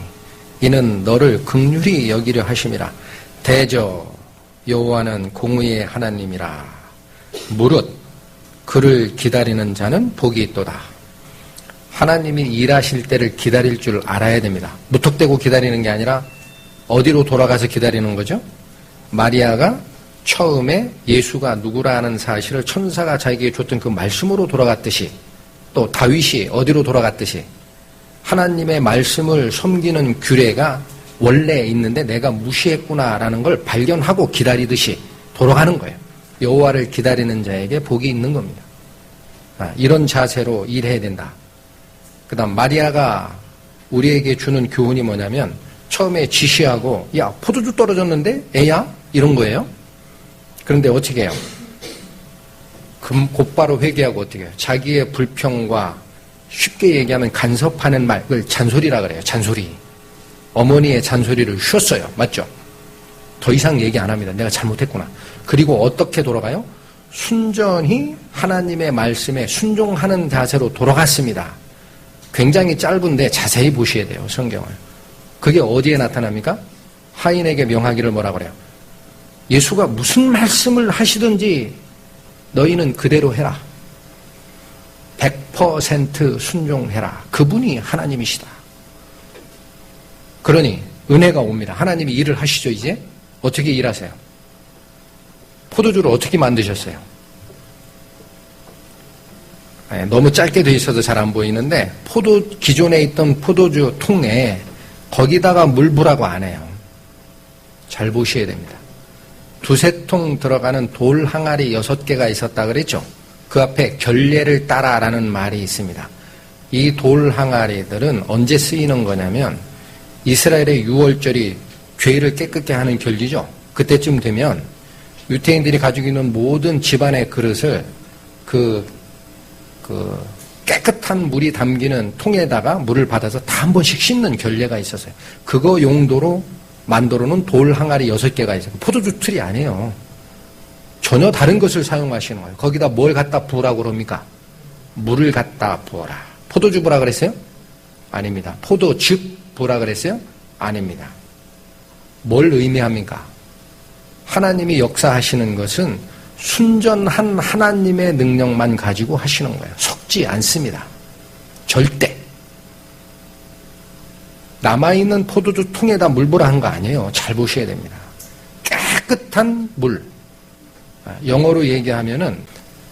Speaker 1: 이는 너를 긍휼히 여기려 하심이라. 대저 여호와는 공의의 하나님이라. 무릇 그를 기다리는 자는 복이 있도다. 하나님이 일하실 때를 기다릴 줄 알아야 됩니다. 무턱대고 기다리는 게 아니라 어디로 돌아가서 기다리는 거죠? 마리아가 처음에 예수가 누구라는 사실을 천사가 자기에게 줬던 그 말씀으로 돌아갔듯이, 또 다윗이 어디로 돌아갔듯이 하나님의 말씀을 섬기는 규례가 원래 있는데 내가 무시했구나라는 걸 발견하고 기다리듯이 돌아가는 거예요. 여호와를 기다리는 자에게 복이 있는 겁니다. 이런 자세로 일해야 된다. 그 다음 마리아가 우리에게 주는 교훈이 뭐냐면, 처음에 지시하고 야 포도주 떨어졌는데 애야? 이런 거예요. 그런데 어떻게 해요? 곧바로 회개하고 어떻게 해요? 자기의 불평과 쉽게 얘기하면 간섭하는 말을 잔소리라 그래요. 잔소리. 어머니의 잔소리를 쉬었어요. 맞죠? 더 이상 얘기 안 합니다. 내가 잘못했구나. 그리고 어떻게 돌아가요? 순전히 하나님의 말씀에 순종하는 자세로 돌아갔습니다. 굉장히 짧은데 자세히 보셔야 돼요. 성경을. 그게 어디에 나타납니까? 하인에게 명하기를 뭐라 그래요? 예수가 무슨 말씀을 하시든지 너희는 그대로 해라. 100% 순종해라. 그분이 하나님이시다. 그러니 은혜가 옵니다. 하나님이 일을 하시죠. 이제 어떻게 일하세요? 포도주를 어떻게 만드셨어요? 너무 짧게 돼 있어서 잘 안 보이는데, 기존에 있던 포도주 통에 거기다가 물 부라고 안 해요. 잘 보셔야 됩니다. 2-3통 들어가는 돌 항아리 6개가 있었다 그랬죠? 그 앞에 결례를 따라라는 말이 있습니다. 이 돌 항아리들은 언제 쓰이는 거냐면 이스라엘의 유월절이 죄를 깨끗게 하는 결기죠. 그때쯤 되면 유태인들이 가지고 있는 모든 집안의 그릇을 그 깨끗한 물이 담기는 통에다가 물을 받아서 다 한 번씩 씻는 결례가 있었어요. 그거 용도로 만들어 놓은 돌 항아리 6개가 있어요. 포도주 틀이 아니에요. 전혀 다른 것을 사용하시는 거예요. 거기다 뭘 갖다 부으라고 그럽니까? 물을 갖다 부어라. 포도주 부라 그랬어요? 아닙니다. 포도즙 부라 그랬어요? 아닙니다. 뭘 의미합니까? 하나님이 역사하시는 것은 순전한 하나님의 능력만 가지고 하시는 거예요. 섞지 않습니다. 절대. 남아있는 포도주 통에다 물 부라 한 거 아니에요. 잘 보셔야 됩니다. 깨끗한 물. 영어로 얘기하면은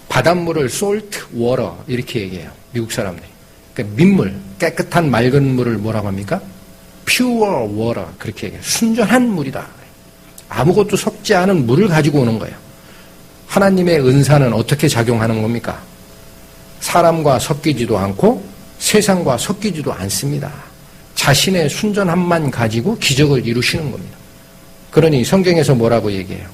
Speaker 1: 바닷물을 salt water 이렇게 얘기해요. 미국 사람들이. 그러니까 민물, 깨끗한 맑은 물을 뭐라고 합니까? pure water 그렇게 얘기해요. 순전한 물이다. 아무것도 섞지 않은 물을 가지고 오는 거예요. 하나님의 은사는 어떻게 작용하는 겁니까? 사람과 섞이지도 않고 세상과 섞이지도 않습니다. 자신의 순전함만 가지고 기적을 이루시는 겁니다. 그러니 성경에서 뭐라고 얘기해요?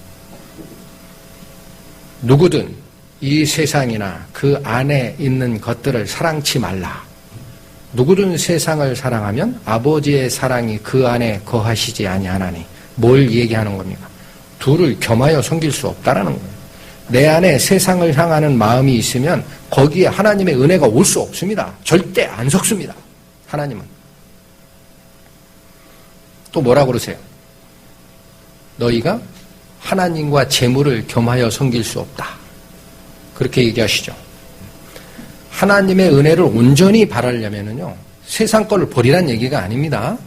Speaker 1: 누구든 이 세상이나 그 안에 있는 것들을 사랑치 말라. 누구든 세상을 사랑하면 아버지의 사랑이 그 안에 거하시지 아니하나니. 뭘 얘기하는 겁니까? 둘을 겸하여 섬길 수 없다라는 거예요. 내 안에 세상을 향하는 마음이 있으면 거기에 하나님의 은혜가 올 수 없습니다. 절대 안 섞습니다. 하나님은. 또 뭐라고 그러세요? 너희가 하나님과 재물을 겸하여 섬길 수 없다. 그렇게 얘기하시죠. 하나님의 은혜를 온전히 바라려면은요, 세상 거를 버리란 얘기가 아닙니다.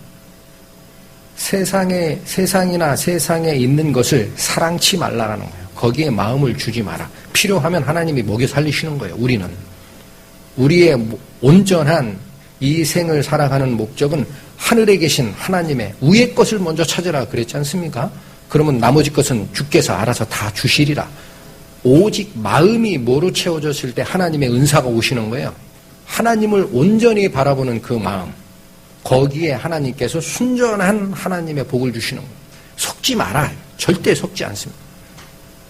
Speaker 1: 세상이나 세상에 있는 것을 사랑치 말라라는 거예요. 거기에 마음을 주지 마라. 필요하면 하나님이 먹여 살리시는 거예요. 우리는. 우리의 온전한 이 생을 살아가는 목적은 하늘에 계신 하나님의 위의 것을 먼저 찾으라 그랬지 않습니까? 그러면 나머지 것은 주께서 알아서 다 주시리라. 오직 마음이 뭐로 채워졌을 때 하나님의 은사가 오시는 거예요. 하나님을 온전히 바라보는 그 마음. 거기에 하나님께서 순전한 하나님의 복을 주시는 거예요. 섞지 마라. 절대 섞지 않습니다.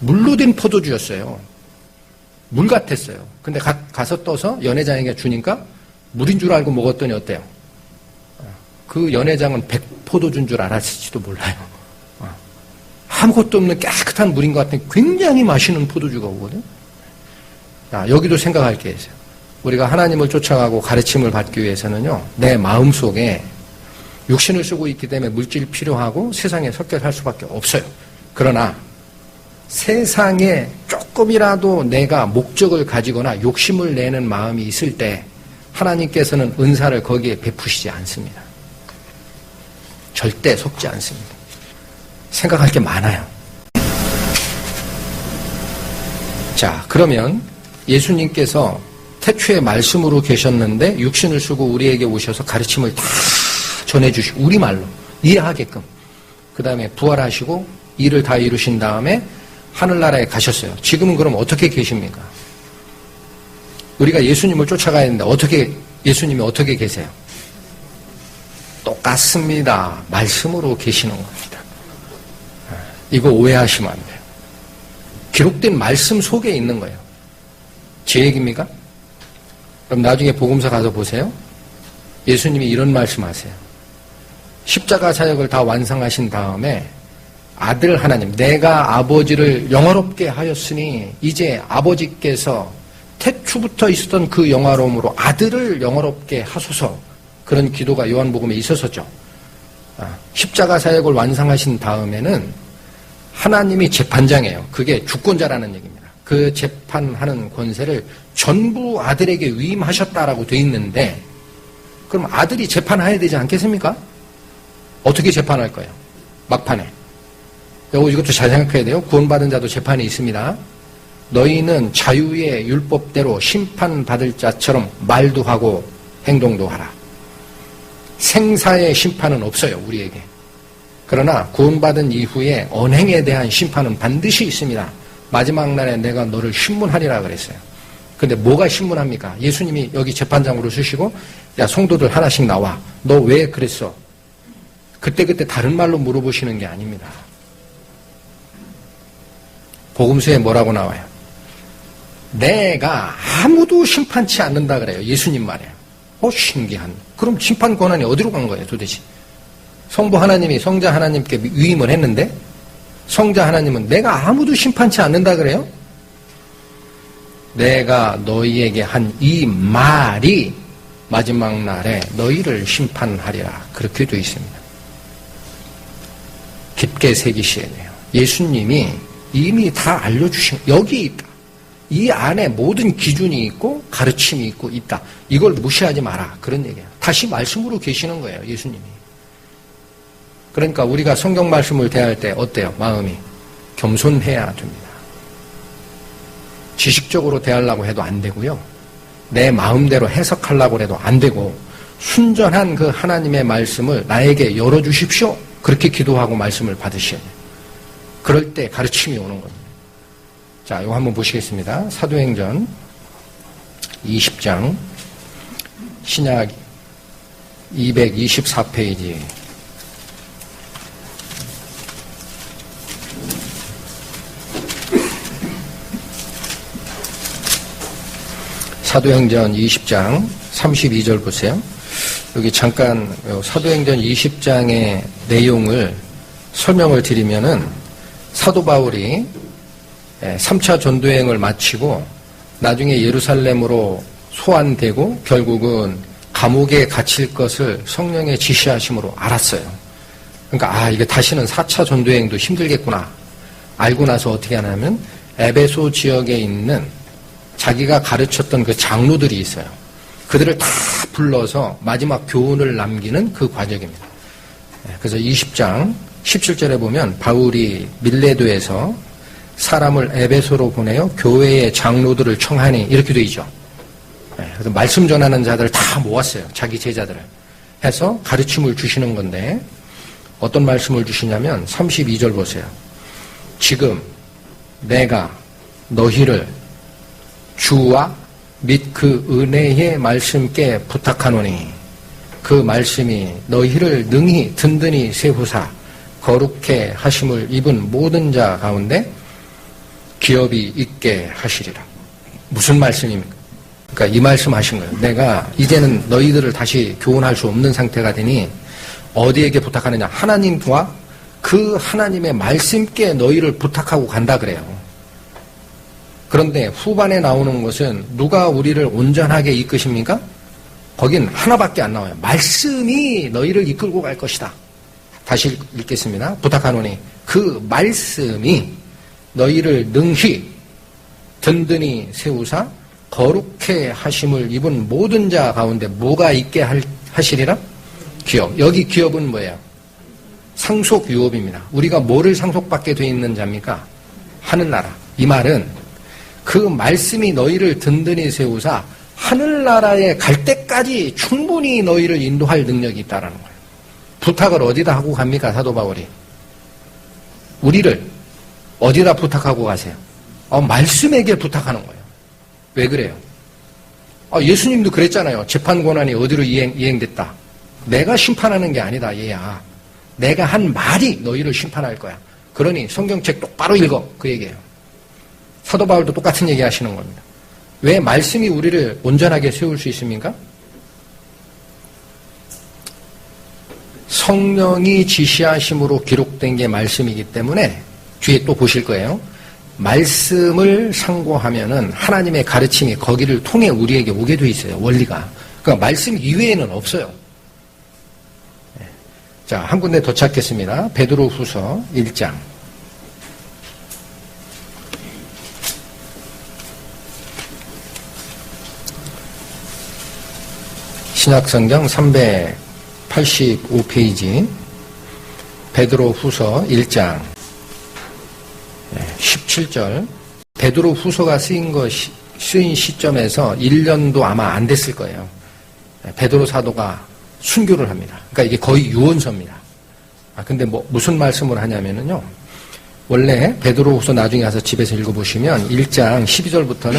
Speaker 1: 물로 된 포도주였어요. 물 같았어요. 근데 가서 떠서 연회장에게 주니까 물인 줄 알고 먹었더니 어때요? 그 연회장은 백포도주인 줄 알았을지도 몰라요. 아무것도 없는 깨끗한 물인 것 같은 굉장히 맛있는 포도주가 오거든요. 여기도 생각할 게 있어요. 우리가 하나님을 쫓아가고 가르침을 받기 위해서는요, 내 마음속에 육신을 쓰고 있기 때문에 물질이 필요하고 세상에 섞여 살 수밖에 없어요. 그러나 세상에 조금이라도 내가 목적을 가지거나 욕심을 내는 마음이 있을 때 하나님께서는 은사를 거기에 베푸시지 않습니다. 절대 속지 않습니다. 생각할 게 많아요. 자, 그러면 예수님께서 태초에 말씀으로 계셨는데 육신을 쓰고 우리에게 오셔서 가르침을 다 전해주시고 우리말로 이해하게끔 그 다음에 부활하시고 일을 다 이루신 다음에 하늘나라에 가셨어요. 지금은 그럼 어떻게 계십니까? 우리가 예수님을 쫓아가야 하는데 예수님이 어떻게 계세요? 똑같습니다. 말씀으로 계시는 겁니다. 이거 오해하시면 안 돼요. 기록된 말씀 속에 있는 거예요. 제 얘기입니까? 그럼 나중에 복음서 가서 보세요. 예수님이 이런 말씀하세요. 십자가 사역을 다 완성하신 다음에 아들 하나님, 내가 아버지를 영화롭게 하였으니 이제 아버지께서 태초부터 있었던 그 영화로움으로 아들을 영화롭게 하소서. 그런 기도가 요한복음에 있었었죠. 십자가 사역을 완성하신 다음에는 하나님이 재판장이에요. 그게 주권자라는 얘기입니다. 그 재판하는 권세를 전부 아들에게 위임하셨다라고 돼 있는데 그럼 아들이 재판해야 되지 않겠습니까? 어떻게 재판할 거예요? 막판에. 이것도 잘 생각해야 돼요. 구원받은 자도 재판이 있습니다. 너희는 자유의 율법대로 심판받을 자처럼 말도 하고 행동도 하라. 생사의 심판은 없어요, 우리에게. 그러나 구원받은 이후에 언행에 대한 심판은 반드시 있습니다. 마지막 날에 내가 너를 신문하리라 그랬어요. 근데 뭐가 신문합니까? 예수님이 여기 재판장으로 쓰시고 야, 성도들 하나씩 나와. 너 왜 그랬어? 그때그때 다른 말로 물어보시는 게 아닙니다. 복음서에 뭐라고 나와요? 내가 아무도 심판치 않는다 그래요. 예수님 말이에요. 신기한. 그럼 심판 권한이 어디로 간 거예요, 도대체? 성부 하나님이 성자 하나님께 위임을 했는데 성자 하나님은 내가 아무도 심판치 않는다 그래요? 내가 너희에게 한 이 말이 마지막 날에 너희를 심판하리라. 그렇게 되어 있습니다. 깊게 새기셔야 돼요. 예수님이 이미 다 알려주신, 여기 있다. 이 안에 모든 기준이 있고 가르침이 있고 있다. 이걸 무시하지 마라. 그런 얘기예요. 다시 말씀으로 계시는 거예요, 예수님이. 그러니까 우리가 성경 말씀을 대할 때 어때요? 마음이 겸손해야 됩니다. 지식적으로 대하려고 해도 안 되고요. 내 마음대로 해석하려고 해도 안 되고 순전한 그 하나님의 말씀을 나에게 열어주십시오. 그렇게 기도하고 말씀을 받으셔야 돼요. 그럴 때 가르침이 오는 겁니다. 자, 이거 한번 보시겠습니다. 사도행전 20장 신약 224페이지 사도행전 20장 32절 보세요. 여기 잠깐 사도행전 20장의 내용을 설명을 드리면은 사도 바울이 3차 전도행을 마치고 나중에 예루살렘으로 소환되고 결국은 감옥에 갇힐 것을 성령의 지시하심으로 알았어요. 그러니까 이게 다시는 4차 전도행도 힘들겠구나. 알고 나서 어떻게 하냐면 에베소 지역에 있는 자기가 가르쳤던 그 장로들이 있어요. 그들을 다 불러서 마지막 교훈을 남기는 그 과정입니다. 그래서 20장 17절에 보면 바울이 밀레도에서 사람을 에베소로 보내어 교회의 장로들을 청하니 이렇게 되어 있죠. 그래서 말씀 전하는 자들을 다 모았어요. 자기 제자들을 해서 가르침을 주시는 건데 어떤 말씀을 주시냐면 32절 보세요. 지금 내가 너희를 주와 및 그 은혜의 말씀께 부탁하노니 그 말씀이 너희를 능히 든든히 세우사 거룩해 하심을 입은 모든 자 가운데 기업이 있게 하시리라. 무슨 말씀입니까? 그러니까 이 말씀 하신 거예요. 내가 이제는 너희들을 다시 교훈할 수 없는 상태가 되니 어디에게 부탁하느냐? 하나님과 그 하나님의 말씀께 너희를 부탁하고 간다 그래요. 그런데 후반에 나오는 것은 누가 우리를 온전하게 이끄십니까? 거긴 하나밖에 안 나와요. 말씀이 너희를 이끌고 갈 것이다. 다시 읽겠습니다. 부탁하노니 그 말씀이 너희를 능히 든든히 세우사 거룩해 하심을 입은 모든 자 가운데 뭐가 있게 하시리라? 기업. 여기 기업은 뭐예요? 상속 유업입니다. 우리가 뭐를 상속받게 돼 있는 자입니까? 하늘나라. 이 말은 그 말씀이 너희를 든든히 세우사 하늘나라에 갈 때까지 충분히 너희를 인도할 능력이 있다라는 거예요. 부탁을 어디다 하고 갑니까? 사도 바울이. 우리를 어디다 부탁하고 가세요? 말씀에게 부탁하는 거예요. 왜 그래요? 예수님도 그랬잖아요. 재판 권한이 어디로 이행됐다. 내가 심판하는 게 아니다, 얘야. 내가 한 말이 너희를 심판할 거야. 그러니 성경책 똑바로 읽어. 그 얘기예요. 사도 바울도 똑같은 얘기 하시는 겁니다. 왜 말씀이 우리를 온전하게 세울 수 있습니까? 성령이 지시하심으로 기록된 게 말씀이기 때문에 뒤에 또 보실 거예요. 말씀을 상고하면은 하나님의 가르침이 거기를 통해 우리에게 오게 돼 있어요. 원리가. 그러니까 말씀 이외에는 없어요. 자, 한 군데 더 찾겠습니다. 베드로후서 1장. 신약성경 385페이지 베드로후서 1장 17절. 베드로후서가 쓰인 시점에서 1년도 아마 안 됐을 거예요. 베드로 사도가 순교를 합니다. 그러니까 이게 거의 유언서입니다. 근데 무슨 말씀을 하냐면요. 원래 베드로후서 나중에 가서 집에서 읽어보시면 1장 12절부터는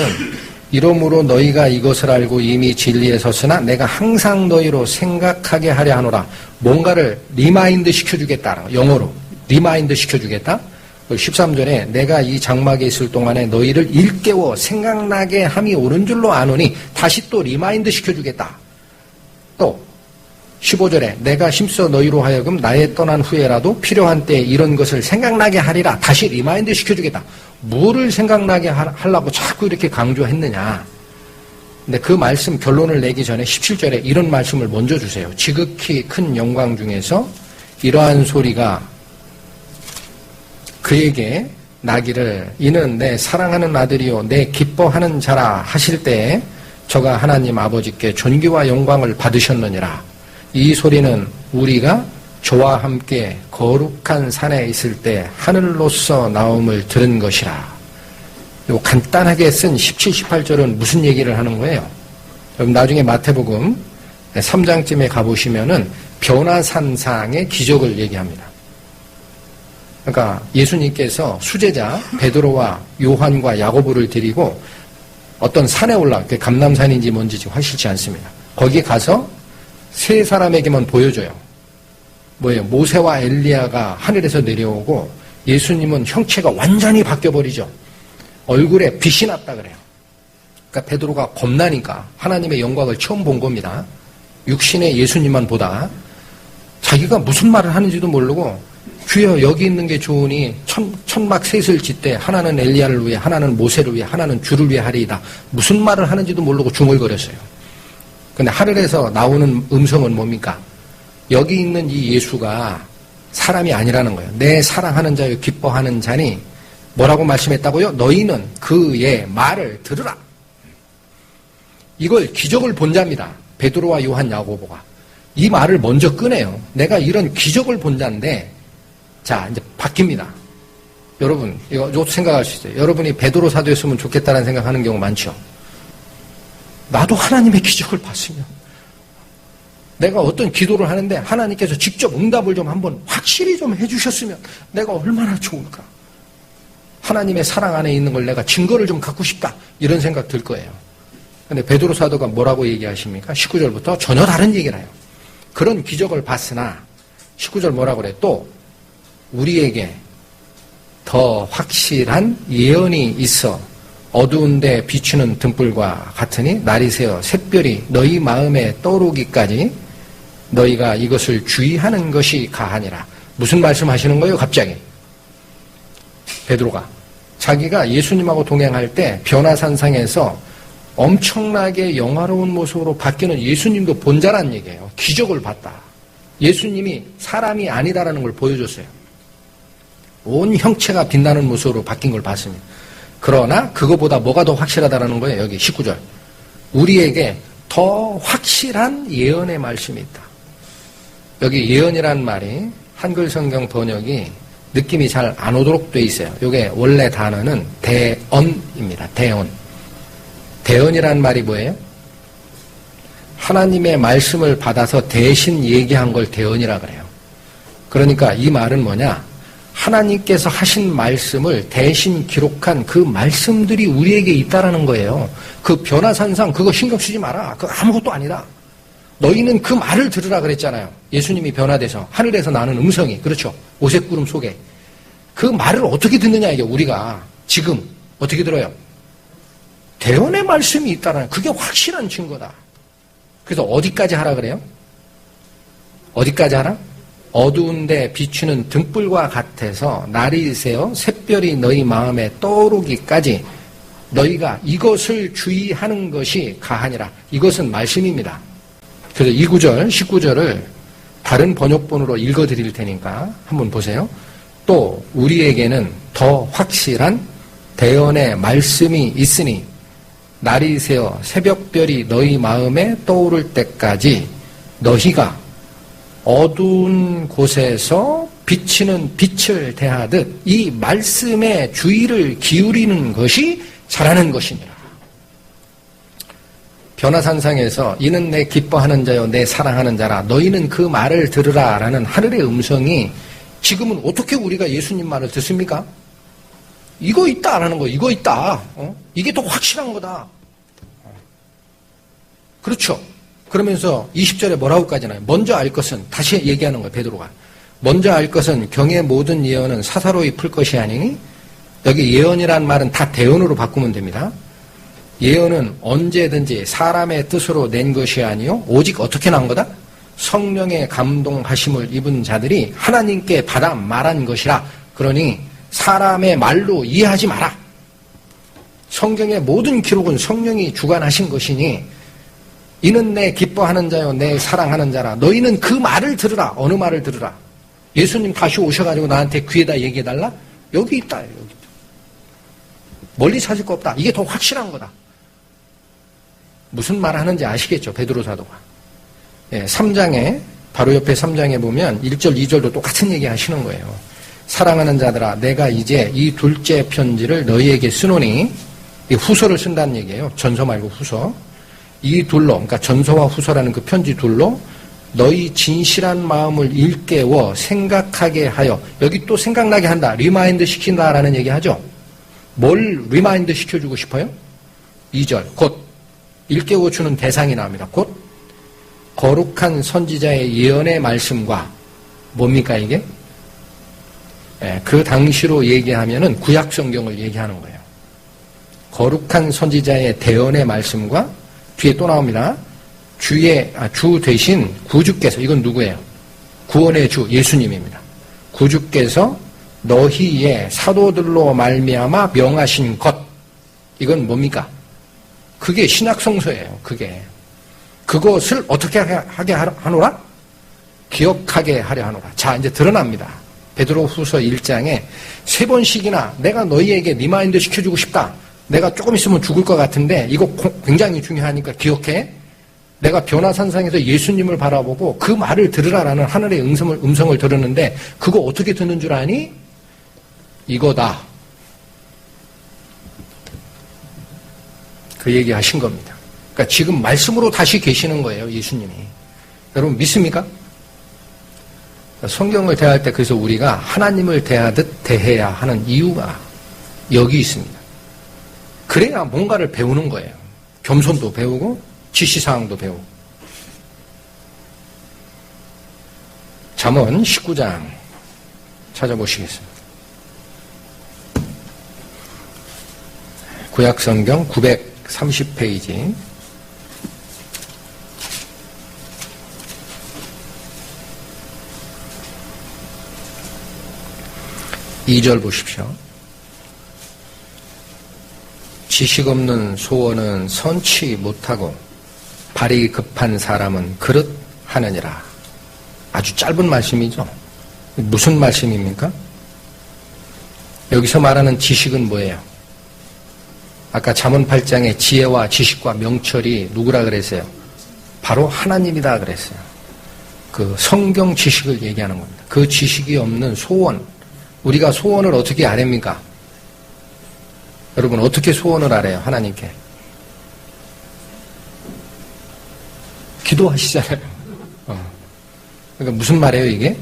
Speaker 1: 이러므로 너희가 이것을 알고 이미 진리에 섰으나 내가 항상 너희로 생각하게 하려 하노라. 뭔가를 리마인드 시켜주겠다. 영어로 리마인드 시켜주겠다. 13절에 내가 이 장막에 있을 동안에 너희를 일깨워 생각나게 함이 옳은 줄로 아노니 다시 또 리마인드 시켜주겠다. 또 15절에 내가 힘써 너희로 하여금 나의 떠난 후에라도 필요한 때에 이런 것을 생각나게 하리라. 다시 리마인드 시켜주겠다. 뭐를 생각나게 하려고 자꾸 이렇게 강조했느냐. 근데 그 말씀 결론을 내기 전에 17절에 이런 말씀을 먼저 주세요. 지극히 큰 영광 중에서 이러한 소리가 그에게 나기를 이는 내 사랑하는 아들이요 내 기뻐하는 자라 하실 때에 저가 하나님 아버지께 존귀와 영광을 받으셨느니라. 이 소리는 우리가 저와 함께 거룩한 산에 있을 때 하늘로서 나옴을 들은 것이라. 요 간단하게 쓴 17, 18절은 무슨 얘기를 하는 거예요? 여러분 나중에 마태복음 3장쯤에 가보시면은 변화산상의 기적을 얘기합니다. 그러니까 예수님께서 수제자 베드로와 요한과 야고보를 데리고 어떤 산에 올라, 감람산인지 뭔지 지금 확실치 않습니다. 거기 가서 세 사람에게만 보여줘요. 뭐예요? 모세와 엘리야가 하늘에서 내려오고 예수님은 형체가 완전히 바뀌어버리죠. 얼굴에 빛이 났다 그래요. 그러니까 베드로가 겁나니까 하나님의 영광을 처음 본 겁니다. 육신의 예수님만 보다 자기가 무슨 말을 하는지도 모르고 주여 여기 있는 게 좋으니 천막 셋을 짓되 하나는 엘리야를 위해 하나는 모세를 위해 하나는 주를 위해 하리이다. 무슨 말을 하는지도 모르고 중얼거렸어요. 근데 하늘에서 나오는 음성은 뭡니까? 여기 있는 이 예수가 사람이 아니라는 거예요. 내 사랑하는 자여 기뻐하는 자니 뭐라고 말씀했다고요? 너희는 그의 말을 들으라. 이걸 기적을 본 자입니다. 베드로와 요한 야고보가. 이 말을 먼저 꺼내요. 내가 이런 기적을 본 자인데 자 이제 바뀝니다. 여러분 이거 생각할 수 있어요. 여러분이 베드로 사도였으면 좋겠다는 생각하는 경우 많죠. 나도 하나님의 기적을 봤으면 내가 어떤 기도를 하는데 하나님께서 직접 응답을 좀 한번 확실히 좀 해주셨으면 내가 얼마나 좋을까. 하나님의 사랑 안에 있는 걸 내가 증거를 좀 갖고 싶다. 이런 생각 들 거예요. 근데 베드로 사도가 뭐라고 얘기하십니까? 19절부터 전혀 다른 얘기를 해요. 그런 기적을 봤으나 19절 뭐라고 그래? 또 우리에게 더 확실한 예언이 있어 어두운데 비추는 등불과 같으니 날이 새어 샛별이 너희 마음에 떠오르기까지 너희가 이것을 주의하는 것이 가하니라. 무슨 말씀하시는 거예요? 갑자기 베드로가 자기가 예수님하고 동행할 때 변화산상에서 엄청나게 영화로운 모습으로 바뀌는 예수님도 본 자란 얘기예요. 기적을 봤다. 예수님이 사람이 아니다라는 걸 보여줬어요. 온 형체가 빛나는 모습으로 바뀐 걸 봤습니다. 그러나 그거보다 뭐가 더 확실하다라는 거예요. 여기 19절. 우리에게 더 확실한 예언의 말씀이 있다. 여기 예언이라는 말이 한글 성경 번역이 느낌이 잘 안 오도록 돼 있어요. 이게 원래 단어는 대언입니다. 대언. 대언이라는 말이 뭐예요? 하나님의 말씀을 받아서 대신 얘기한 걸 대언이라 그래요. 그러니까 이 말은 뭐냐? 하나님께서 하신 말씀을 대신 기록한 그 말씀들이 우리에게 있다라는 거예요. 그 변화산상 그거 신경 쓰지 마라. 그거 아무것도 아니다. 너희는 그 말을 들으라 그랬잖아요. 예수님이 변화돼서 하늘에서 나는 음성이 그렇죠. 오색구름 속에 그 말을 어떻게 듣느냐 이게 우리가 지금 어떻게 들어요? 대언의 말씀이 있다라는 그게 확실한 증거다. 그래서 어디까지 하라 그래요? 어디까지 하라? 어두운데 비추는 등불과 같아서 날이 새어 샛별이 너희 마음에 떠오르기까지 너희가 이것을 주의하는 것이 가하니라. 이것은 말씀입니다. 그래서 이 구절 19절을 다른 번역본으로 읽어드릴 테니까 한번 보세요. 또 우리에게는 더 확실한 대언의 말씀이 있으니 날이 새어 새벽별이 너희 마음에 떠오를 때까지 너희가 어두운 곳에서 비치는 빛을 대하듯 이 말씀에 주의를 기울이는 것이 잘하는 것이니라. 변화산상에서 이는 내 기뻐하는 자요 내 사랑하는 자라 너희는 그 말을 들으라 라는 하늘의 음성이 지금은 어떻게 우리가 예수님 말을 듣습니까? 이거 있다라는 거, 이거 있다. 이게 더 확실한 거다. 그렇죠. 그러면서 20절에 뭐라고 하잖아요. 먼저 알 것은, 다시 얘기하는 거예요, 베드로가. 먼저 알 것은 경의 모든 예언은 사사로이 풀 것이 아니니, 여기 예언이란 말은 다 대언으로 바꾸면 됩니다. 예언은 언제든지 사람의 뜻으로 낸 것이 아니요 오직 어떻게 난 거다? 성령의 감동하심을 입은 자들이 하나님께 받아 말한 것이라. 그러니 사람의 말로 이해하지 마라. 성경의 모든 기록은 성령이 주관하신 것이니 이는 내 기뻐하는 자요 내 사랑하는 자라. 너희는 그 말을 들으라. 어느 말을 들으라? 예수님 다시 오셔가지고 나한테 귀에다 얘기해달라? 여기 있다. 여기. 멀리 찾을 거 없다. 이게 더 확실한 거다. 무슨 말을 하는지 아시겠죠? 베드로 사도가. 3장에 바로 옆에 3장에 보면 1절 2절도 똑같은 얘기 하시는 거예요. 사랑하는 자들아 내가 이제 이 둘째 편지를 너희에게 쓰노니, 이 후서를 쓴다는 얘기예요. 전서 말고 후서. 이 둘로, 그러니까 전서와 후서라는 그 편지 둘로 너희 진실한 마음을 일깨워 생각하게 하여, 여기 또 생각나게 한다. 리마인드 시킨다라는 얘기 하죠. 뭘 리마인드 시켜주고 싶어요? 2절 곧 일깨워주는 대상이 나옵니다. 곧 거룩한 선지자의 예언의 말씀과 뭡니까 이게? 그 당시로 얘기하면은 구약 성경을 얘기하는 거예요. 거룩한 선지자의 대언의 말씀과 뒤에 또 나옵니다. 주 대신 구주께서, 이건 누구예요? 구원의 주 예수님입니다. 구주께서 너희의 사도들로 말미암아 명하신 것, 이건 뭡니까? 그게 신약 성서예요. 그것을 어떻게 하게 하노라? 기억하게 하려 하노라. 자, 이제 드러납니다. 베드로 후서 1장에 3번씩이나 내가 너희에게 리마인드 시켜주고 싶다. 내가 조금 있으면 죽을 것 같은데 이거 굉장히 중요하니까 기억해. 내가 변화산상에서 예수님을 바라보고 그 말을 들으라라는 하늘의 음성을 들었는데 그거 어떻게 듣는 줄 아니? 이거다. 그 얘기 하신 겁니다. 그러니까 지금 말씀으로 다시 계시는 거예요, 예수님이. 여러분 믿습니까? 성경을 대할 때 그래서 우리가 하나님을 대하듯 대해야 하는 이유가 여기 있습니다. 그래야 뭔가를 배우는 거예요. 겸손도 배우고 지시사항도 배우고. 잠언 19장 찾아보시겠습니다. 구약성경 930페이지. 이 절 보십시오. 지식 없는 소원은 선치 못하고 발이 급한 사람은 그릇 하느니라. 아주 짧은 말씀이죠. 무슨 말씀입니까? 여기서 말하는 지식은 뭐예요? 아까 잠언 8장에 지혜와 지식과 명철이 누구라 그랬어요? 바로 하나님이다 그랬어요. 그 성경 지식을 얘기하는 겁니다. 그 지식이 없는 소원, 우리가 소원을 어떻게 아랍니까? 여러분 어떻게 소원을 아래요? 하나님께 기도하시잖아요. 그러니까 무슨 말이에요 이게?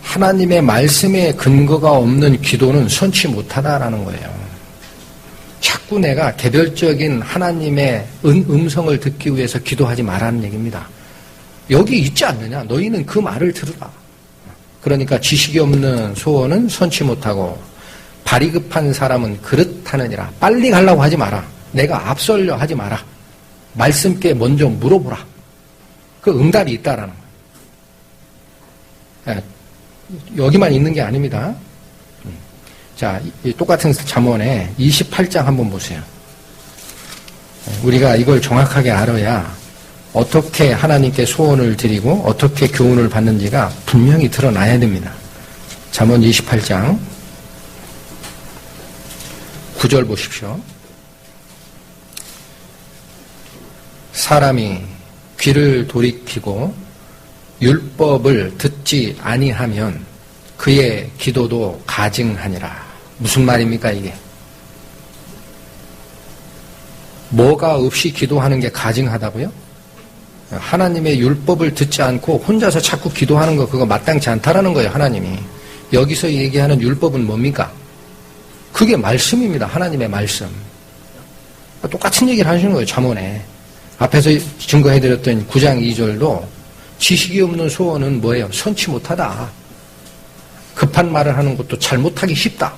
Speaker 1: 하나님의 말씀에 근거가 없는 기도는 선치 못하다라는 거예요. 자꾸 내가 개별적인 하나님의 음성을 듣기 위해서 기도하지 말라는 얘기입니다. 여기 있지 않느냐? 너희는 그 말을 들으라. 그러니까 지식이 없는 소원은 선치 못하고 발이 급한 사람은 그릇하느니라. 빨리 가려고 하지 마라. 내가 앞설려 하지 마라. 말씀께 먼저 물어보라. 그 응답이 있다라는 거예요. 여기만 있는 게 아닙니다. 자, 이 똑같은 잠언에 28장 한번 보세요. 우리가 이걸 정확하게 알아야 어떻게 하나님께 소원을 드리고 어떻게 교훈을 받는지가 분명히 드러나야 됩니다. 잠언 28장 9절 보십시오. 사람이 귀를 돌이키고 율법을 듣지 아니하면 그의 기도도 가증하니라. 무슨 말입니까 이게? 뭐가 없이 기도하는 게 가증하다고요? 하나님의 율법을 듣지 않고 혼자서 자꾸 기도하는 거 그거 마땅치 않다라는 거예요. 하나님이 여기서 얘기하는 율법은 뭡니까? 그게 말씀입니다. 하나님의 말씀. 똑같은 얘기를 하시는 거예요. 잠언에 앞에서 증거해드렸던 9장 2절도 지식이 없는 소원은 뭐예요? 선치 못하다. 급한 말을 하는 것도 잘못하기 쉽다.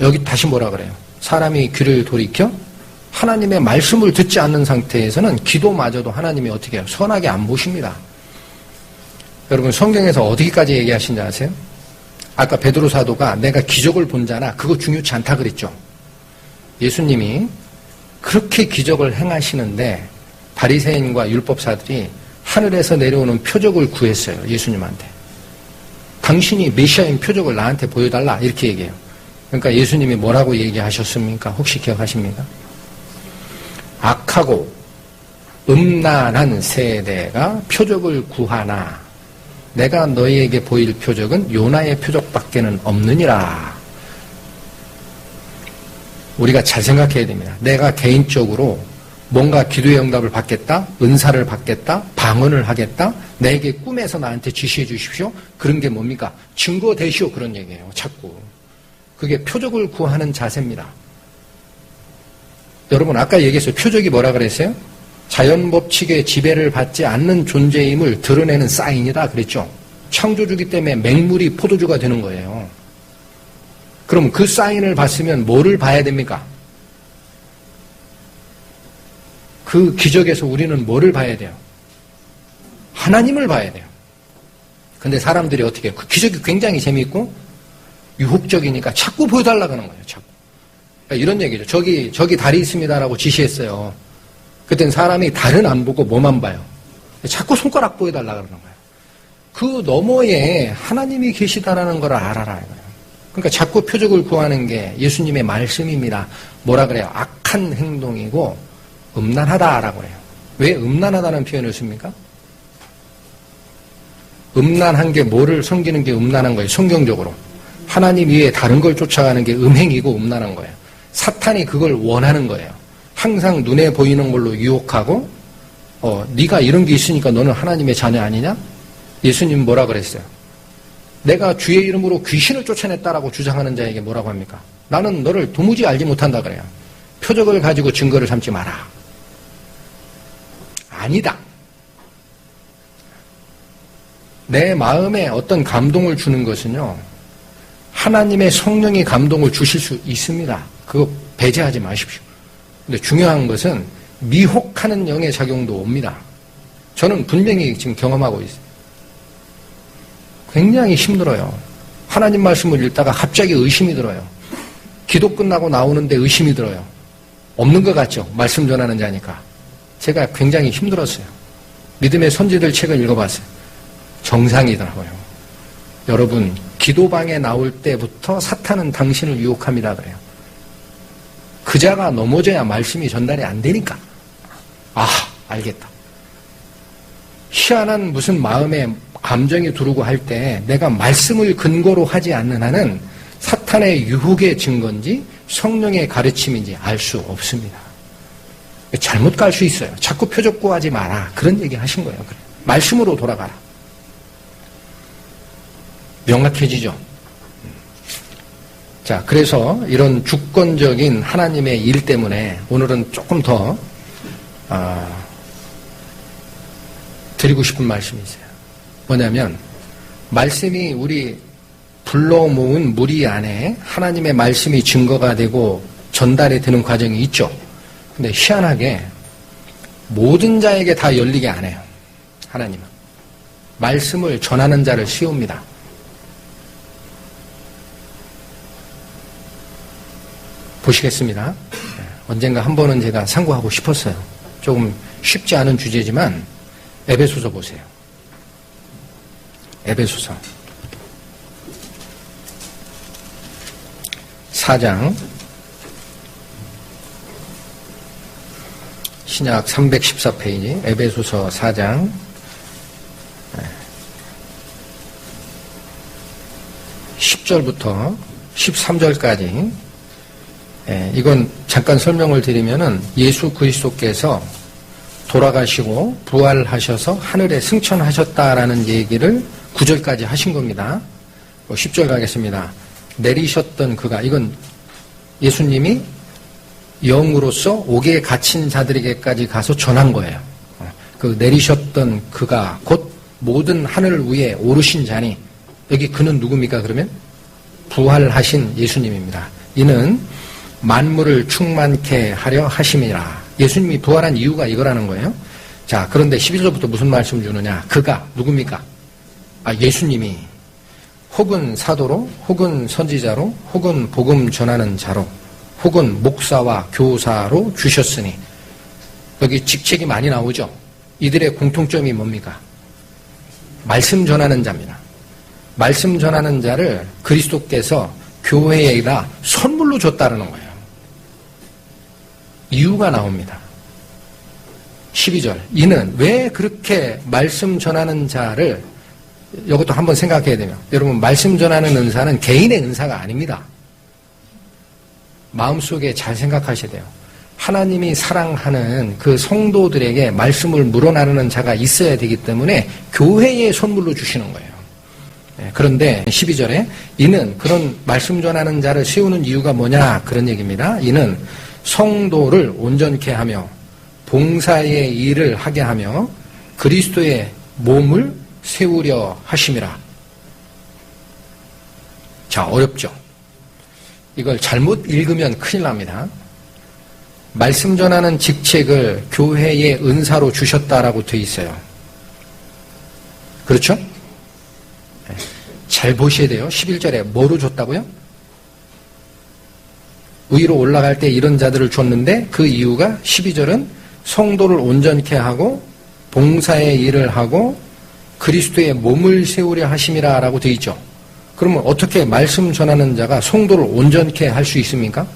Speaker 1: 여기 다시 뭐라 그래요? 사람이 귀를 돌이켜 하나님의 말씀을 듣지 않는 상태에서는 기도마저도 하나님이 어떻게 해요? 선하게 안 보십니다. 여러분 성경에서 어디까지 얘기하신지 아세요? 아까 베드로 사도가 내가 기적을 본 자나 그거 중요치 않다 그랬죠. 예수님이 그렇게 기적을 행하시는데 바리새인과 율법사들이 하늘에서 내려오는 표적을 구했어요. 예수님한테. 당신이 메시아인 표적을 나한테 보여달라 이렇게 얘기해요. 그러니까 예수님이 뭐라고 얘기하셨습니까? 혹시 기억하십니까? 악하고 음란한 세대가 표적을 구하나 내가 너희에게 보일 표적은 요나의 표적밖에는 없느니라. 우리가 잘 생각해야 됩니다. 내가 개인적으로 뭔가 기도의 응답을 받겠다, 은사를 받겠다, 방언을 하겠다, 내게 꿈에서 나한테 지시해 주십시오. 그런 게 뭡니까? 증거 대시오 그런 얘기예요. 자꾸. 그게 표적을 구하는 자세입니다. 여러분 아까 얘기했어요. 표적이 뭐라 그랬어요? 자연법칙의 지배를 받지 않는 존재임을 드러내는 사인이다 그랬죠. 창조주기 때문에 맹물이 포도주가 되는 거예요. 그럼 그 사인을 봤으면 뭐를 봐야 됩니까? 그 기적에서 우리는 뭐를 봐야 돼요? 하나님을 봐야 돼요. 근데 사람들이 어떻게 해요? 그 기적이 굉장히 재미있고 유혹적이니까 자꾸 보여달라고 하는 거예요. 자꾸. 그러니까 이런 얘기죠. 저기 달이 있습니다라고 지시했어요. 그땐 사람이 달은 안 보고 뭐만 봐요? 자꾸 손가락 보여달라고 그러는 거예요. 그 너머에 하나님이 계시다라는 걸 알아라. 이거예요. 그러니까 자꾸 표적을 구하는 게 예수님의 말씀입니다. 뭐라 그래요? 악한 행동이고 음란하다라고 해요. 왜 음란하다는 표현을 씁니까? 음란한 게 뭐를 섬기는 게 음란한 거예요. 성경적으로. 하나님 위에 다른 걸 쫓아가는 게 음행이고 음란한 거예요. 사탄이 그걸 원하는 거예요. 항상 눈에 보이는 걸로 유혹하고 네가 이런 게 있으니까 너는 하나님의 자녀 아니냐? 예수님 뭐라 그랬어요? 내가 주의 이름으로 귀신을 쫓아냈다라고 주장하는 자에게 뭐라고 합니까? 나는 너를 도무지 알지 못한다 그래요. 표적을 가지고 증거를 삼지 마라. 아니다. 내 마음에 어떤 감동을 주는 것은요. 하나님의 성령이 감동을 주실 수 있습니다. 그거 배제하지 마십시오. 근데 중요한 것은 미혹하는 영의 작용도 옵니다. 저는 분명히 지금 경험하고 있어요. 굉장히 힘들어요. 하나님 말씀을 읽다가 갑자기 의심이 들어요. 기도 끝나고 나오는데 의심이 들어요. 없는 것 같죠? 말씀 전하는 자니까. 제가 굉장히 힘들었어요. 믿음의 선지들 책을 읽어봤어요. 정상이더라고요. 여러분, 기도방에 나올 때부터 사탄은 당신을 유혹합니다 그래요. 그자가 넘어져야 말씀이 전달이 안 되니까. 알겠다. 희한한 무슨 마음에 감정이 두르고 할 때 내가 말씀을 근거로 하지 않는 한은 사탄의 유혹의 증거인지 성령의 가르침인지 알 수 없습니다. 잘못 갈 수 있어요. 자꾸 표적 구하지 마라. 그런 얘기 하신 거예요. 그래. 말씀으로 돌아가라. 명확해지죠? 자, 그래서 이런 주권적인 하나님의 일 때문에 오늘은 조금 더 드리고 싶은 말씀이 있어요. 뭐냐면 말씀이 우리 불러 모은 무리 안에 하나님의 말씀이 증거가 되고 전달이 되는 과정이 있죠. 근데 희한하게 모든 자에게 다 열리게 안 해요. 하나님은. 말씀을 전하는 자를 씌웁니다. 보시겠습니다. 언젠가 한 번은 제가 상고하고 싶었어요. 조금 쉽지 않은 주제지만 에베소서 보세요. 에베소서 4장 신약 314페이지 에베소서 4장 10절부터 13절까지 이건 잠깐 설명을 드리면은 예수 그리스도께서 돌아가시고 부활하셔서 하늘에 승천하셨다라는 얘기를 9절까지 하신 겁니다. 10절 가겠습니다. 내리셨던 그가, 이건 예수님이 영으로서 옥에 갇힌 자들에게까지 가서 전한 거예요. 그 내리셨던 그가 곧 모든 하늘 위에 오르신 자니, 여기 그는 누굽니까 그러면? 부활하신 예수님입니다. 이는 만물을 충만케 하려 하심이라. 예수님이 부활한 이유가 이거라는 거예요. 자, 그런데 11절부터 무슨 말씀 주느냐? 그가 누굽니까? 예수님이 혹은 사도로, 혹은 선지자로, 혹은 복음 전하는 자로, 혹은 목사와 교사로 주셨으니, 여기 직책이 많이 나오죠. 이들의 공통점이 뭡니까? 말씀 전하는 자입니다. 말씀 전하는 자를 그리스도께서 교회에다 선물로 줬다는 거예요. 이유가 나옵니다. 12절. 이는 왜 그렇게 말씀 전하는 자를, 이것도 한번 생각해야 되면, 여러분, 말씀 전하는 은사는 개인의 은사가 아닙니다. 마음속에 잘 생각하셔야 돼요. 하나님이 사랑하는 그 성도들에게 말씀을 물어나르는 자가 있어야 되기 때문에 교회에 선물로 주시는 거예요. 그런데 12절에 이는 그런 말씀 전하는 자를 세우는 이유가 뭐냐, 그런 얘기입니다. 이는 성도를 온전케 하며 봉사의 일을 하게 하며 그리스도의 몸을 세우려 하심이라. 자, 어렵죠? 이걸 잘못 읽으면 큰일 납니다. 말씀 전하는 직책을 교회의 은사로 주셨다라고 되어 있어요. 그렇죠? 잘 보셔야 돼요. 11절에 뭐로 줬다고요? 위로 올라갈 때 이런 자들을 줬는데 그 이유가 12절은 성도를 온전케 하고 봉사의 일을 하고 그리스도의 몸을 세우려 하심이라 라고 되어 있죠. 그러면 어떻게 말씀 전하는 자가 성도를 온전케 할 수 있습니까?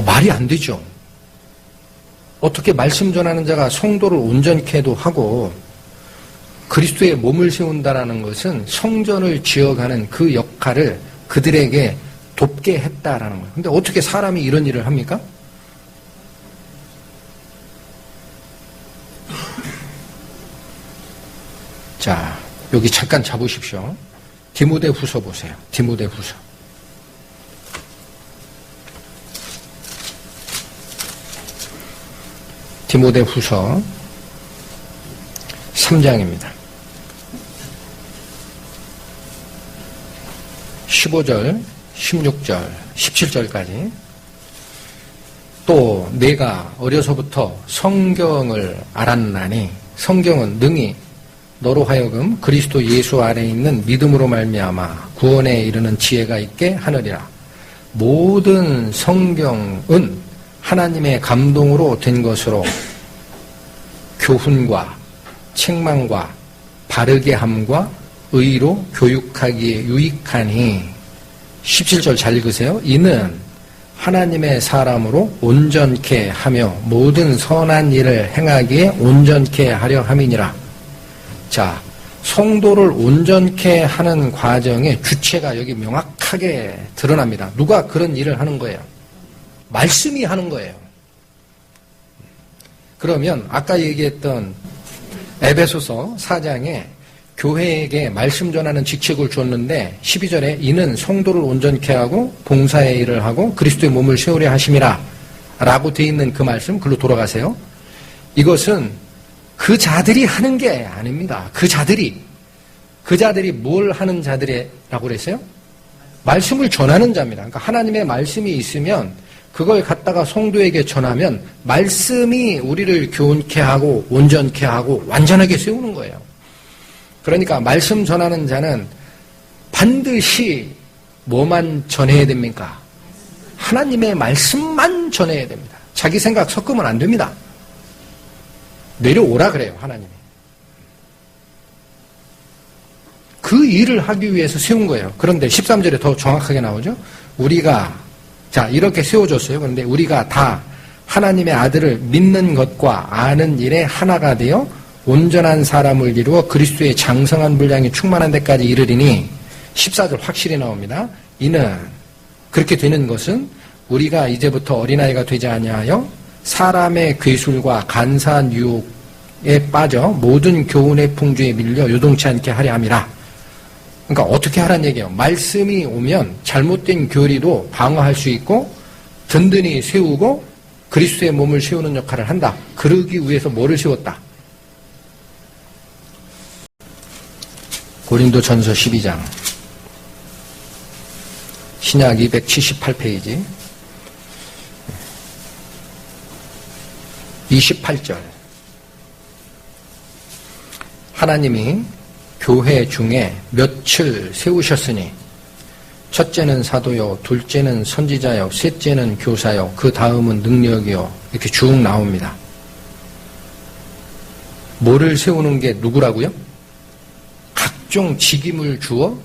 Speaker 1: 말이 안 되죠. 어떻게 말씀 전하는 자가 성도를 온전케도 하고 그리스도의 몸을 세운다라는 것은 성전을 지어가는 그 역할을 그들에게 돕게 했다라는 거예요. 근데 어떻게 사람이 이런 일을 합니까? 자, 여기 잠깐 잡으십시오. 디모데후서 보세요. 디모데후서. 디모데후서 3장입니다. 15절, 16절, 17절까지. 또 내가 어려서부터 성경을 알았나니 성경은 능히 너로 하여금 그리스도 예수 안에 있는 믿음으로 말미암아 구원에 이르는 지혜가 있게 하느니라. 모든 성경은 하나님의 감동으로 된 것으로 교훈과 책망과 바르게 함과 의로 교육하기에 유익하니. 17절 잘 읽으세요. 이는 하나님의 사람으로 온전케 하며 모든 선한 일을 행하기에 온전케 하려 함이니라. 자, 성도를 온전케 하는 과정의 주체가 여기 명확하게 드러납니다. 누가 그런 일을 하는 거예요? 말씀이 하는 거예요. 그러면 아까 얘기했던 에베소서 4장에 교회에게 말씀 전하는 직책을 줬는데 12절에 이는 성도를 온전케 하고 봉사의 일을 하고 그리스도의 몸을 세우려 하심이라 라고 되어 있는 그 말씀, 글로 돌아가세요. 이것은 그 자들이 하는 게 아닙니다. 그 자들이 뭘 하는 자들이라고 그랬어요? 말씀을 전하는 자입니다. 그러니까 하나님의 말씀이 있으면 그걸 갖다가 성도에게 전하면 말씀이 우리를 교훈케 하고 온전케 하고 완전하게 세우는 거예요. 그러니까 말씀 전하는 자는 반드시 뭐만 전해야 됩니까? 하나님의 말씀만 전해야 됩니다. 자기 생각 섞으면 안 됩니다. 내려오라 그래요, 하나님이. 그 일을 하기 위해서 세운 거예요. 그런데 13절에 더 정확하게 나오죠. 우리가 자, 이렇게 세워줬어요. 그런데 우리가 다 하나님의 아들을 믿는 것과 아는 일에 하나가 되어 온전한 사람을 이루어 그리스도의 장성한 분량이 충만한 데까지 이르리니 14절 확실히 나옵니다. 이는 그렇게 되는 것은 우리가 이제부터 어린아이가 되지 아니하여 사람의 괴술과 간사한 유혹에 빠져 모든 교훈의 풍조에 밀려 요동치 않게 하려 함이라. 그러니까 어떻게 하라는 얘기예요. 말씀이 오면 잘못된 교리도 방어할 수 있고 든든히 세우고 그리스도의 몸을 세우는 역할을 한다. 그러기 위해서 뭐를 세웠다? 고린도전서 12장 신약 278페이지 28절 하나님이 교회 중에 몇을 세우셨으니 첫째는 사도요, 둘째는 선지자요, 셋째는 교사요, 그 다음은 능력이요. 이렇게 쭉 나옵니다. 뭐를 세우는 게 누구라고요? 각종 직임을 주어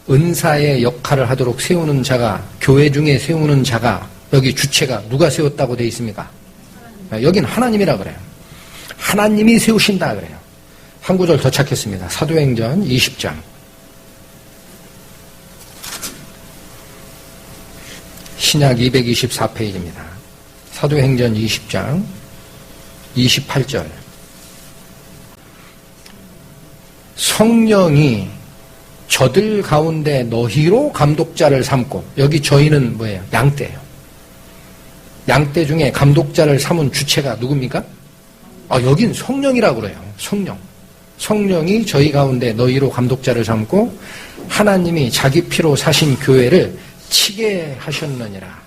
Speaker 1: 은사의 역할을 하도록 세우는 자가, 교회 중에 세우는 자가, 여기 주체가 누가 세웠다고 되어 있습니까? 여긴 하나님이라 그래요. 하나님이 세우신다 그래요. 한 구절 더 찾겠습니다. 사도행전 20장. 신약 224페이지입니다. 사도행전 20장 28절. 성령이 저들 가운데 너희로 감독자를 삼고, 여기 저희는 뭐예요? 양떼예요. 양떼 중에 감독자를 삼은 주체가 누굽니까? 여긴 성령이라고 그래요. 성령. 성령이 저희 가운데 너희로 감독자를 삼고 하나님이 자기 피로 사신 교회를 치게 하셨느니라.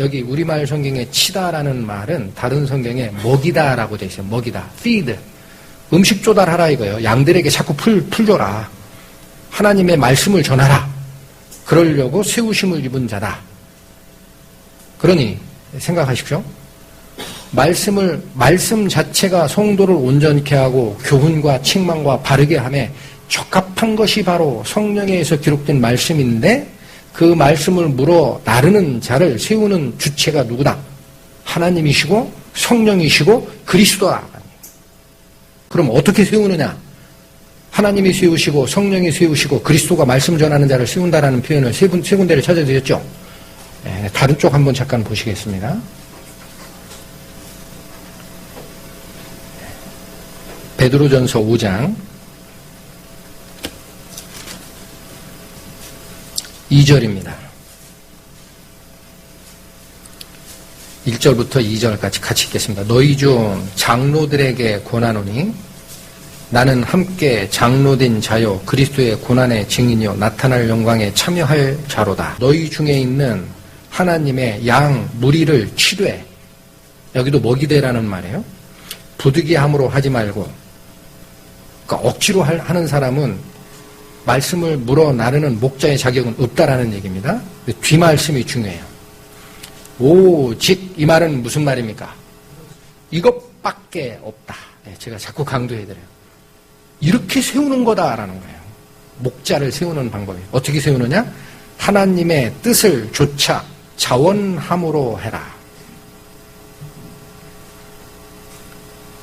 Speaker 1: 여기 우리말 성경에 치다라는 말은 다른 성경에 먹이다라고 되어 있어요. 먹이다. feed. 음식 조달하라 이거예요. 양들에게 자꾸 풀 줘라. 하나님의 말씀을 전하라. 그러려고 세우심을 입은 자다. 그러니 생각하십시오. 말씀 자체가 성도를 온전케 하고 교훈과 책망과 바르게 함에 적합한 것이 바로 성령에 의해서 기록된 말씀인데, 그 말씀을 물어 나르는 자를 세우는 주체가 누구다? 하나님이시고 성령이시고 그리스도다. 그럼 어떻게 세우느냐? 하나님이 세우시고 성령이 세우시고 그리스도가 말씀 전하는 자를 세운다라는 표현을 세 군데를 찾아드렸죠. 다른 쪽 한번 잠깐 보시겠습니다. 베드로전서 5장 2절입니다. 1절부터 2절까지 같이 읽겠습니다. 너희 중 장로들에게 권하노니 나는 함께 장로된 자요 그리스도의 고난의 증인이요 나타날 영광에 참여할 자로다. 너희 중에 있는 하나님의 양 무리를 치되, 여기도 먹이되라는 말이에요. 부득이함으로 하지 말고, 그러니까 억지로 하는 사람은 말씀을 물어 나르는 목자의 자격은 없다라는 얘기입니다. 뒷말씀이 중요해요. 오직 이 말은 무슨 말입니까? 이것밖에 없다. 제가 자꾸 강조해드려요. 이렇게 세우는 거다라는 거예요. 목자를 세우는 방법이. 어떻게 세우느냐? 하나님의 뜻을 조차 자원함으로 해라.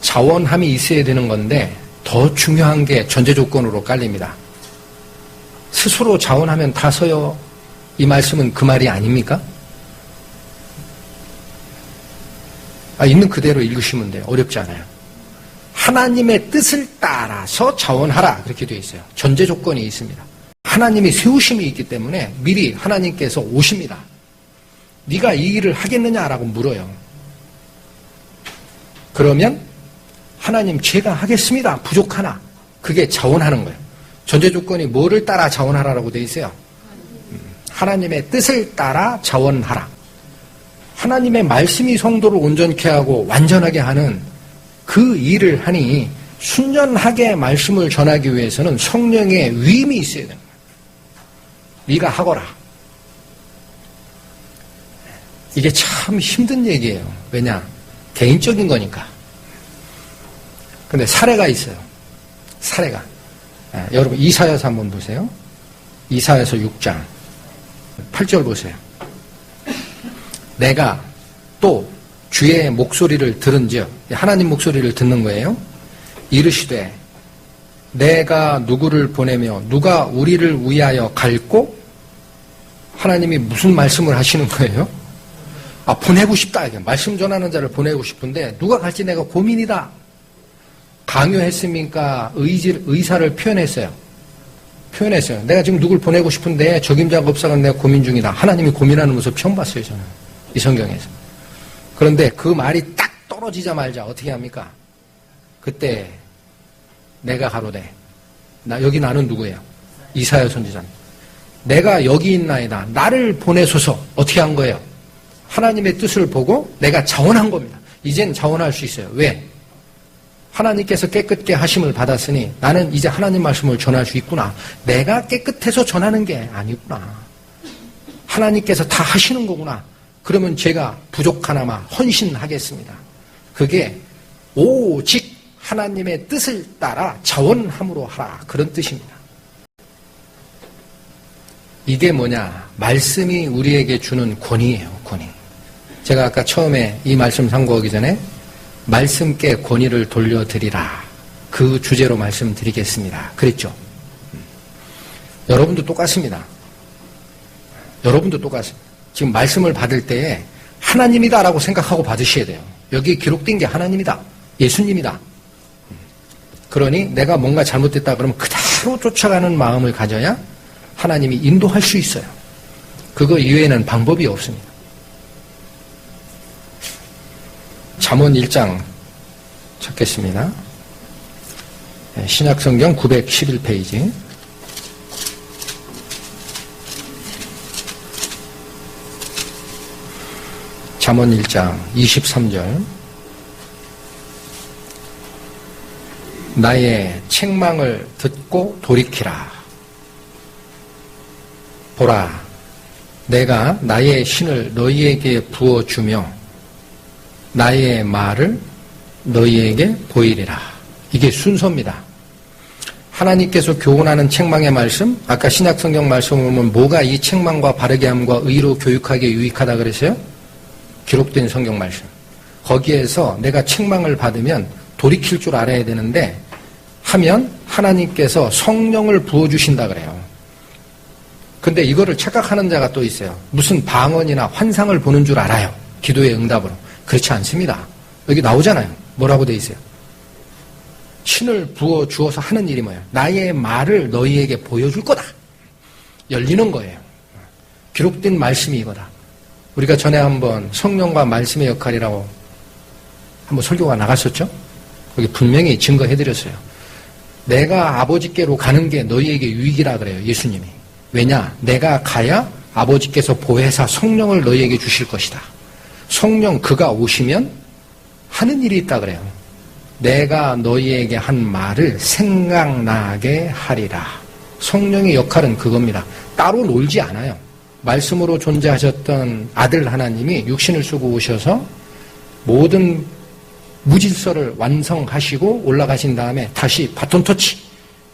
Speaker 1: 자원함이 있어야 되는 건데 더 중요한 게 전제 조건으로 깔립니다. 스스로 자원하면 다 서요. 이 말씀은 그 말이 아닙니까? 있는 그대로 읽으시면 돼요. 어렵지 않아요. 하나님의 뜻을 따라서 자원하라. 그렇게 되어 있어요. 전제 조건이 있습니다. 하나님이 세우심이 있기 때문에 미리 하나님께서 오십니다. 네가 이 일을 하겠느냐라고 물어요. 그러면 하나님 제가 하겠습니다. 부족하나? 그게 자원하는 거예요. 전제 조건이 뭐를 따라 자원하라라고 되어 있어요? 하나님의 뜻을 따라 자원하라. 하나님의 말씀이 성도를 온전케 하고 완전하게 하는 그 일을 하니 순전하게 말씀을 전하기 위해서는 성령의 위임이 있어야 됩니다. 네가 하거라. 이게 참 힘든 얘기예요. 왜냐? 개인적인 거니까. 근데 사례가 있어요. 사례가. 여러분 이사야서 한번 보세요. 이사야서 6장 8절 보세요. 내가 또 주의 목소리를 들은즉, 하나님 목소리를 듣는 거예요. 이르시되 내가 누구를 보내며 누가 우리를 위하여 갈고? 하나님이 무슨 말씀을 하시는 거예요? 보내고 싶다. 말씀 전하는 자를 보내고 싶은데 누가 갈지 내가 고민이다. 강요했습니까? 의사를 표현했어요. 표현했어요. 내가 지금 누굴 보내고 싶은데 적임자가 없어서 내가 고민 중이다. 하나님이 고민하는 모습 처음 봤어요, 저는. 이 성경에서. 그런데 그 말이 딱 떨어지자마자 어떻게 합니까? 그때 내가 가로되, 여기 나는 누구예요? 이사야 선지자입니다. 내가 여기 있나이다. 나를 보내소서. 어떻게 한 거예요? 하나님의 뜻을 보고 내가 자원한 겁니다. 이젠 자원할 수 있어요. 왜? 하나님께서 깨끗게 하심을 받았으니 나는 이제 하나님 말씀을 전할 수 있구나. 내가 깨끗해서 전하는 게 아니구나. 하나님께서 다 하시는 거구나. 그러면 제가 부족하나마 헌신하겠습니다. 그게 오직 하나님의 뜻을 따라 자원함으로 하라. 그런 뜻입니다. 이게 뭐냐? 말씀이 우리에게 주는 권위예요. 권위. 제가 아까 처음에 이 말씀 상고하기 전에 말씀께 권위를 돌려드리라. 그 주제로 말씀드리겠습니다. 그랬죠? 여러분도 똑같습니다. 여러분도 똑같습니다. 지금 말씀을 받을 때에 하나님이다라고 생각하고 받으셔야 돼요. 여기에 기록된 게 하나님이다. 예수님이다. 그러니 내가 뭔가 잘못됐다 그러면 그대로 쫓아가는 마음을 가져야 하나님이 인도할 수 있어요. 그거 이외에는 방법이 없습니다. 잠언 1장 찾겠습니다. 신약성경 911페이지. 잠언 1장 23절. 나의 책망을 듣고 돌이키라. 보라, 내가 나의 신을 너희에게 부어주며 나의 말을 너희에게 보이리라. 이게 순서입니다. 하나님께서 교훈하는 책망의 말씀, 아까 신약성경 말씀을 보면 뭐가 이 책망과 바르게함과 의로 교육하기에 유익하다 그랬어요? 기록된 성경 말씀. 거기에서 내가 책망을 받으면 돌이킬 줄 알아야 되는데 하면 하나님께서 성령을 부어주신다 그래요. 근데 이거를 착각하는 자가 또 있어요. 무슨 방언이나 환상을 보는 줄 알아요. 기도의 응답으로. 그렇지 않습니다. 여기 나오잖아요. 뭐라고 돼 있어요? 신을 부어주어서 하는 일이 뭐예요? 나의 말을 너희에게 보여줄 거다. 열리는 거예요. 기록된 말씀이 이거다. 우리가 전에 한번 성령과 말씀의 역할이라고 한번 설교가 나갔었죠? 거기 분명히 증거해드렸어요. 내가 아버지께로 가는 게 너희에게 유익이라 그래요. 예수님이. 왜냐? 내가 가야 아버지께서 보혜사 성령을 너희에게 주실 것이다. 성령 그가 오시면 하는 일이 있다 그래요. 내가 너희에게 한 말을 생각나게 하리라. 성령의 역할은 그겁니다. 따로 놀지 않아요. 말씀으로 존재하셨던 아들 하나님이 육신을 쓰고 오셔서 모든 무질서를 완성하시고 올라가신 다음에 다시 바톤 터치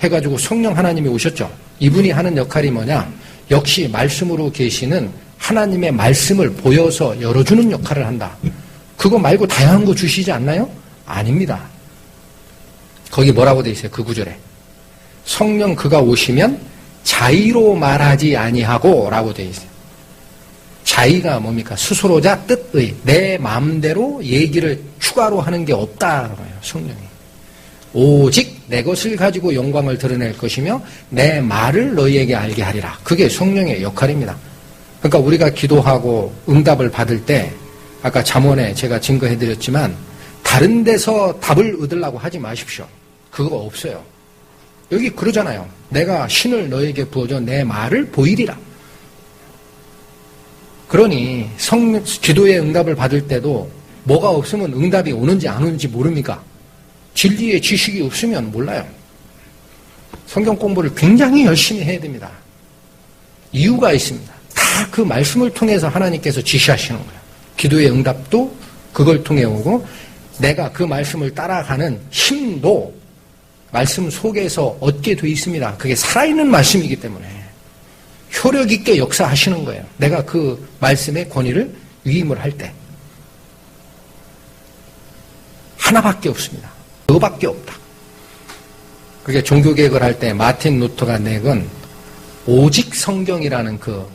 Speaker 1: 해가지고 성령 하나님이 오셨죠. 이분이 하는 역할이 뭐냐? 역시 말씀으로 계시는 하나님의 말씀을 보여서 열어주는 역할을 한다. 그거 말고 다양한 거 주시지 않나요? 아닙니다. 거기 뭐라고 돼 있어요? 그 구절에. 성령 그가 오시면 자의로 말하지 아니하고 라고 돼 있어요. 자의가 뭡니까? 스스로자 뜻의 내 마음대로 얘기를 추가로 하는 게 없다라고 해요. 성령이. 오직 내 것을 가지고 영광을 드러낼 것이며 내 말을 너희에게 알게 하리라. 그게 성령의 역할입니다. 그러니까 우리가 기도하고 응답을 받을 때 아까 잠언에 제가 증거해드렸지만 다른 데서 답을 얻으려고 하지 마십시오. 그거 없어요. 여기 그러잖아요. 내가 신을 너에게 부어줘 내 말을 보이리라. 그러니 기도의 응답을 받을 때도 뭐가 없으면 응답이 오는지 안 오는지 모릅니까? 진리의 지식이 없으면 몰라요. 성경 공부를 굉장히 열심히 해야 됩니다. 이유가 있습니다. 다 그 말씀을 통해서 하나님께서 지시하시는 거예요. 기도의 응답도 그걸 통해 오고 내가 그 말씀을 따라가는 힘도 말씀 속에서 얻게 돼 있습니다. 그게 살아있는 말씀이기 때문에 효력 있게 역사하시는 거예요. 내가 그 말씀의 권위를 위임을 할 때 하나밖에 없습니다. 그거밖에 없다. 그게 종교개혁을 할 때 마틴 루터가 낸건 오직 성경이라는 그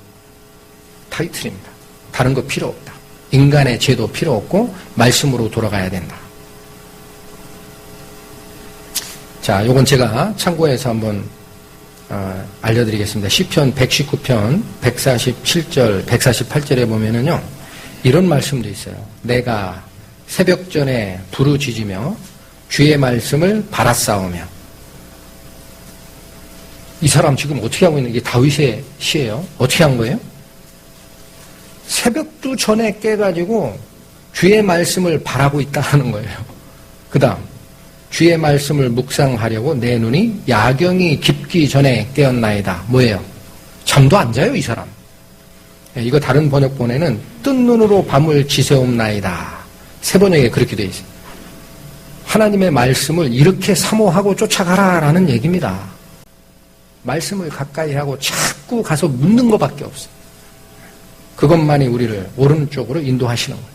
Speaker 1: 타이틀입니다. 다른 거 필요 없다. 인간의 죄도 필요 없고 말씀으로 돌아가야 된다. 자, 요건 제가 참고해서 한번 알려드리겠습니다. 시편 119편 147절, 148절에 보면은요, 이런 말씀도 있어요. 내가 새벽 전에 부르짖으며 주의 말씀을 바라싸우며. 이 사람 지금 어떻게 하고 있는 게 다윗의 시예요. 어떻게 한 거예요? 새벽도 전에 깨가지고 주의 말씀을 바라고 있다는 거예요. 그 다음 주의 말씀을 묵상하려고 내 눈이 야경이 깊기 전에 깨었나이다. 뭐예요? 잠도 안 자요, 이 사람. 이거 다른 번역본에는 뜬 눈으로 밤을 지새움나이다. 새 번역에 그렇게 돼 있어요. 하나님의 말씀을 이렇게 사모하고 쫓아가라라는 얘기입니다. 말씀을 가까이 하고 자꾸 가서 묻는 것밖에 없어요. 그것만이 우리를 오른쪽으로 인도하시는 거예요.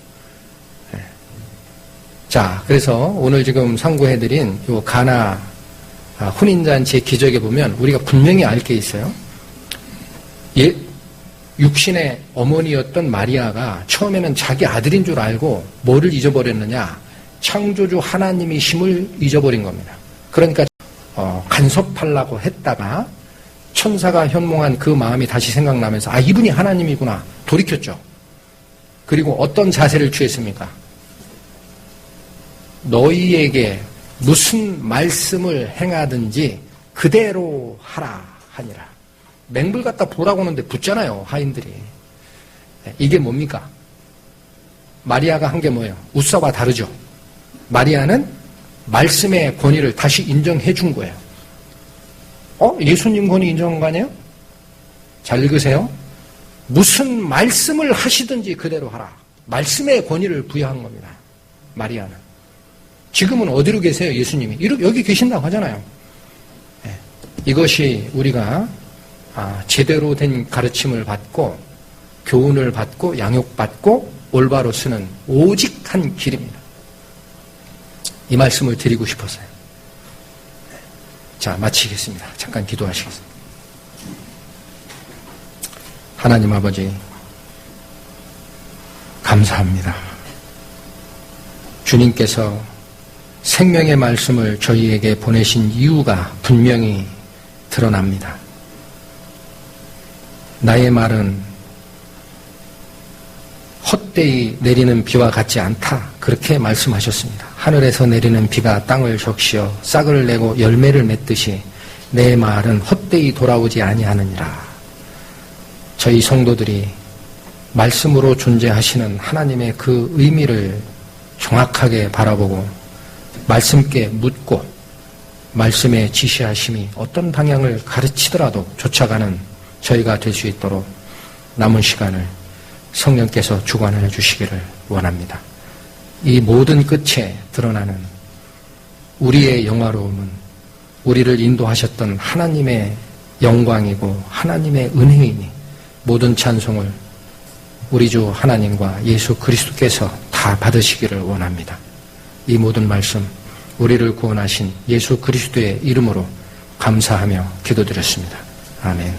Speaker 1: 자, 그래서 오늘 지금 상고해드린 요 가나 혼인잔치의 기적에 보면 우리가 분명히 알 게 있어요. 육신의 어머니였던 마리아가 처음에는 자기 아들인 줄 알고 뭐를 잊어버렸느냐? 창조주 하나님의 힘을 잊어버린 겁니다. 그러니까 간섭하려고 했다가 천사가 현몽한 그 마음이 다시 생각나면서 이분이 하나님이구나 돌이켰죠. 그리고 어떤 자세를 취했습니까? 너희에게 무슨 말씀을 행하든지 그대로 하라 하니라. 맹불 갖다 보라고 하는데 붙잖아요, 하인들이. 이게 뭡니까? 마리아가 한 게 뭐예요? 웃사와 다르죠. 마리아는 말씀의 권위를 다시 인정해 준 거예요. 예수님 권위 인정한 거 아니에요? 잘 읽으세요. 무슨 말씀을 하시든지 그대로 하라. 말씀의 권위를 부여한 겁니다. 마리아는. 지금은 어디로 계세요, 예수님이? 여기 계신다고 하잖아요. 이것이 우리가 제대로 된 가르침을 받고 교훈을 받고 양육받고 올바로 쓰는 오직 한 길입니다. 이 말씀을 드리고 싶었어요. 자, 마치겠습니다. 잠깐 기도하시겠습니다. 하나님 아버지, 감사합니다. 주님께서 생명의 말씀을 저희에게 보내신 이유가 분명히 드러납니다. 나의 말은 헛되이 내리는 비와 같지 않다. 그렇게 말씀하셨습니다. 하늘에서 내리는 비가 땅을 적시어 싹을 내고 열매를 맺듯이 내 말은 헛되이 돌아오지 아니하느니라. 저희 성도들이 말씀으로 존재하시는 하나님의 그 의미를 정확하게 바라보고 말씀께 묻고 말씀의 지시하심이 어떤 방향을 가르치더라도 쫓아가는 저희가 될 수 있도록 남은 시간을 성령께서 주관해 주시기를 원합니다. 이 모든 끝에 드러나는 우리의 영화로움은 우리를 인도하셨던 하나님의 영광이고 하나님의 은혜이니 모든 찬송을 우리 주 하나님과 예수 그리스도께서 다 받으시기를 원합니다. 이 모든 말씀 우리를 구원하신 예수 그리스도의 이름으로 감사하며 기도드렸습니다. 아멘.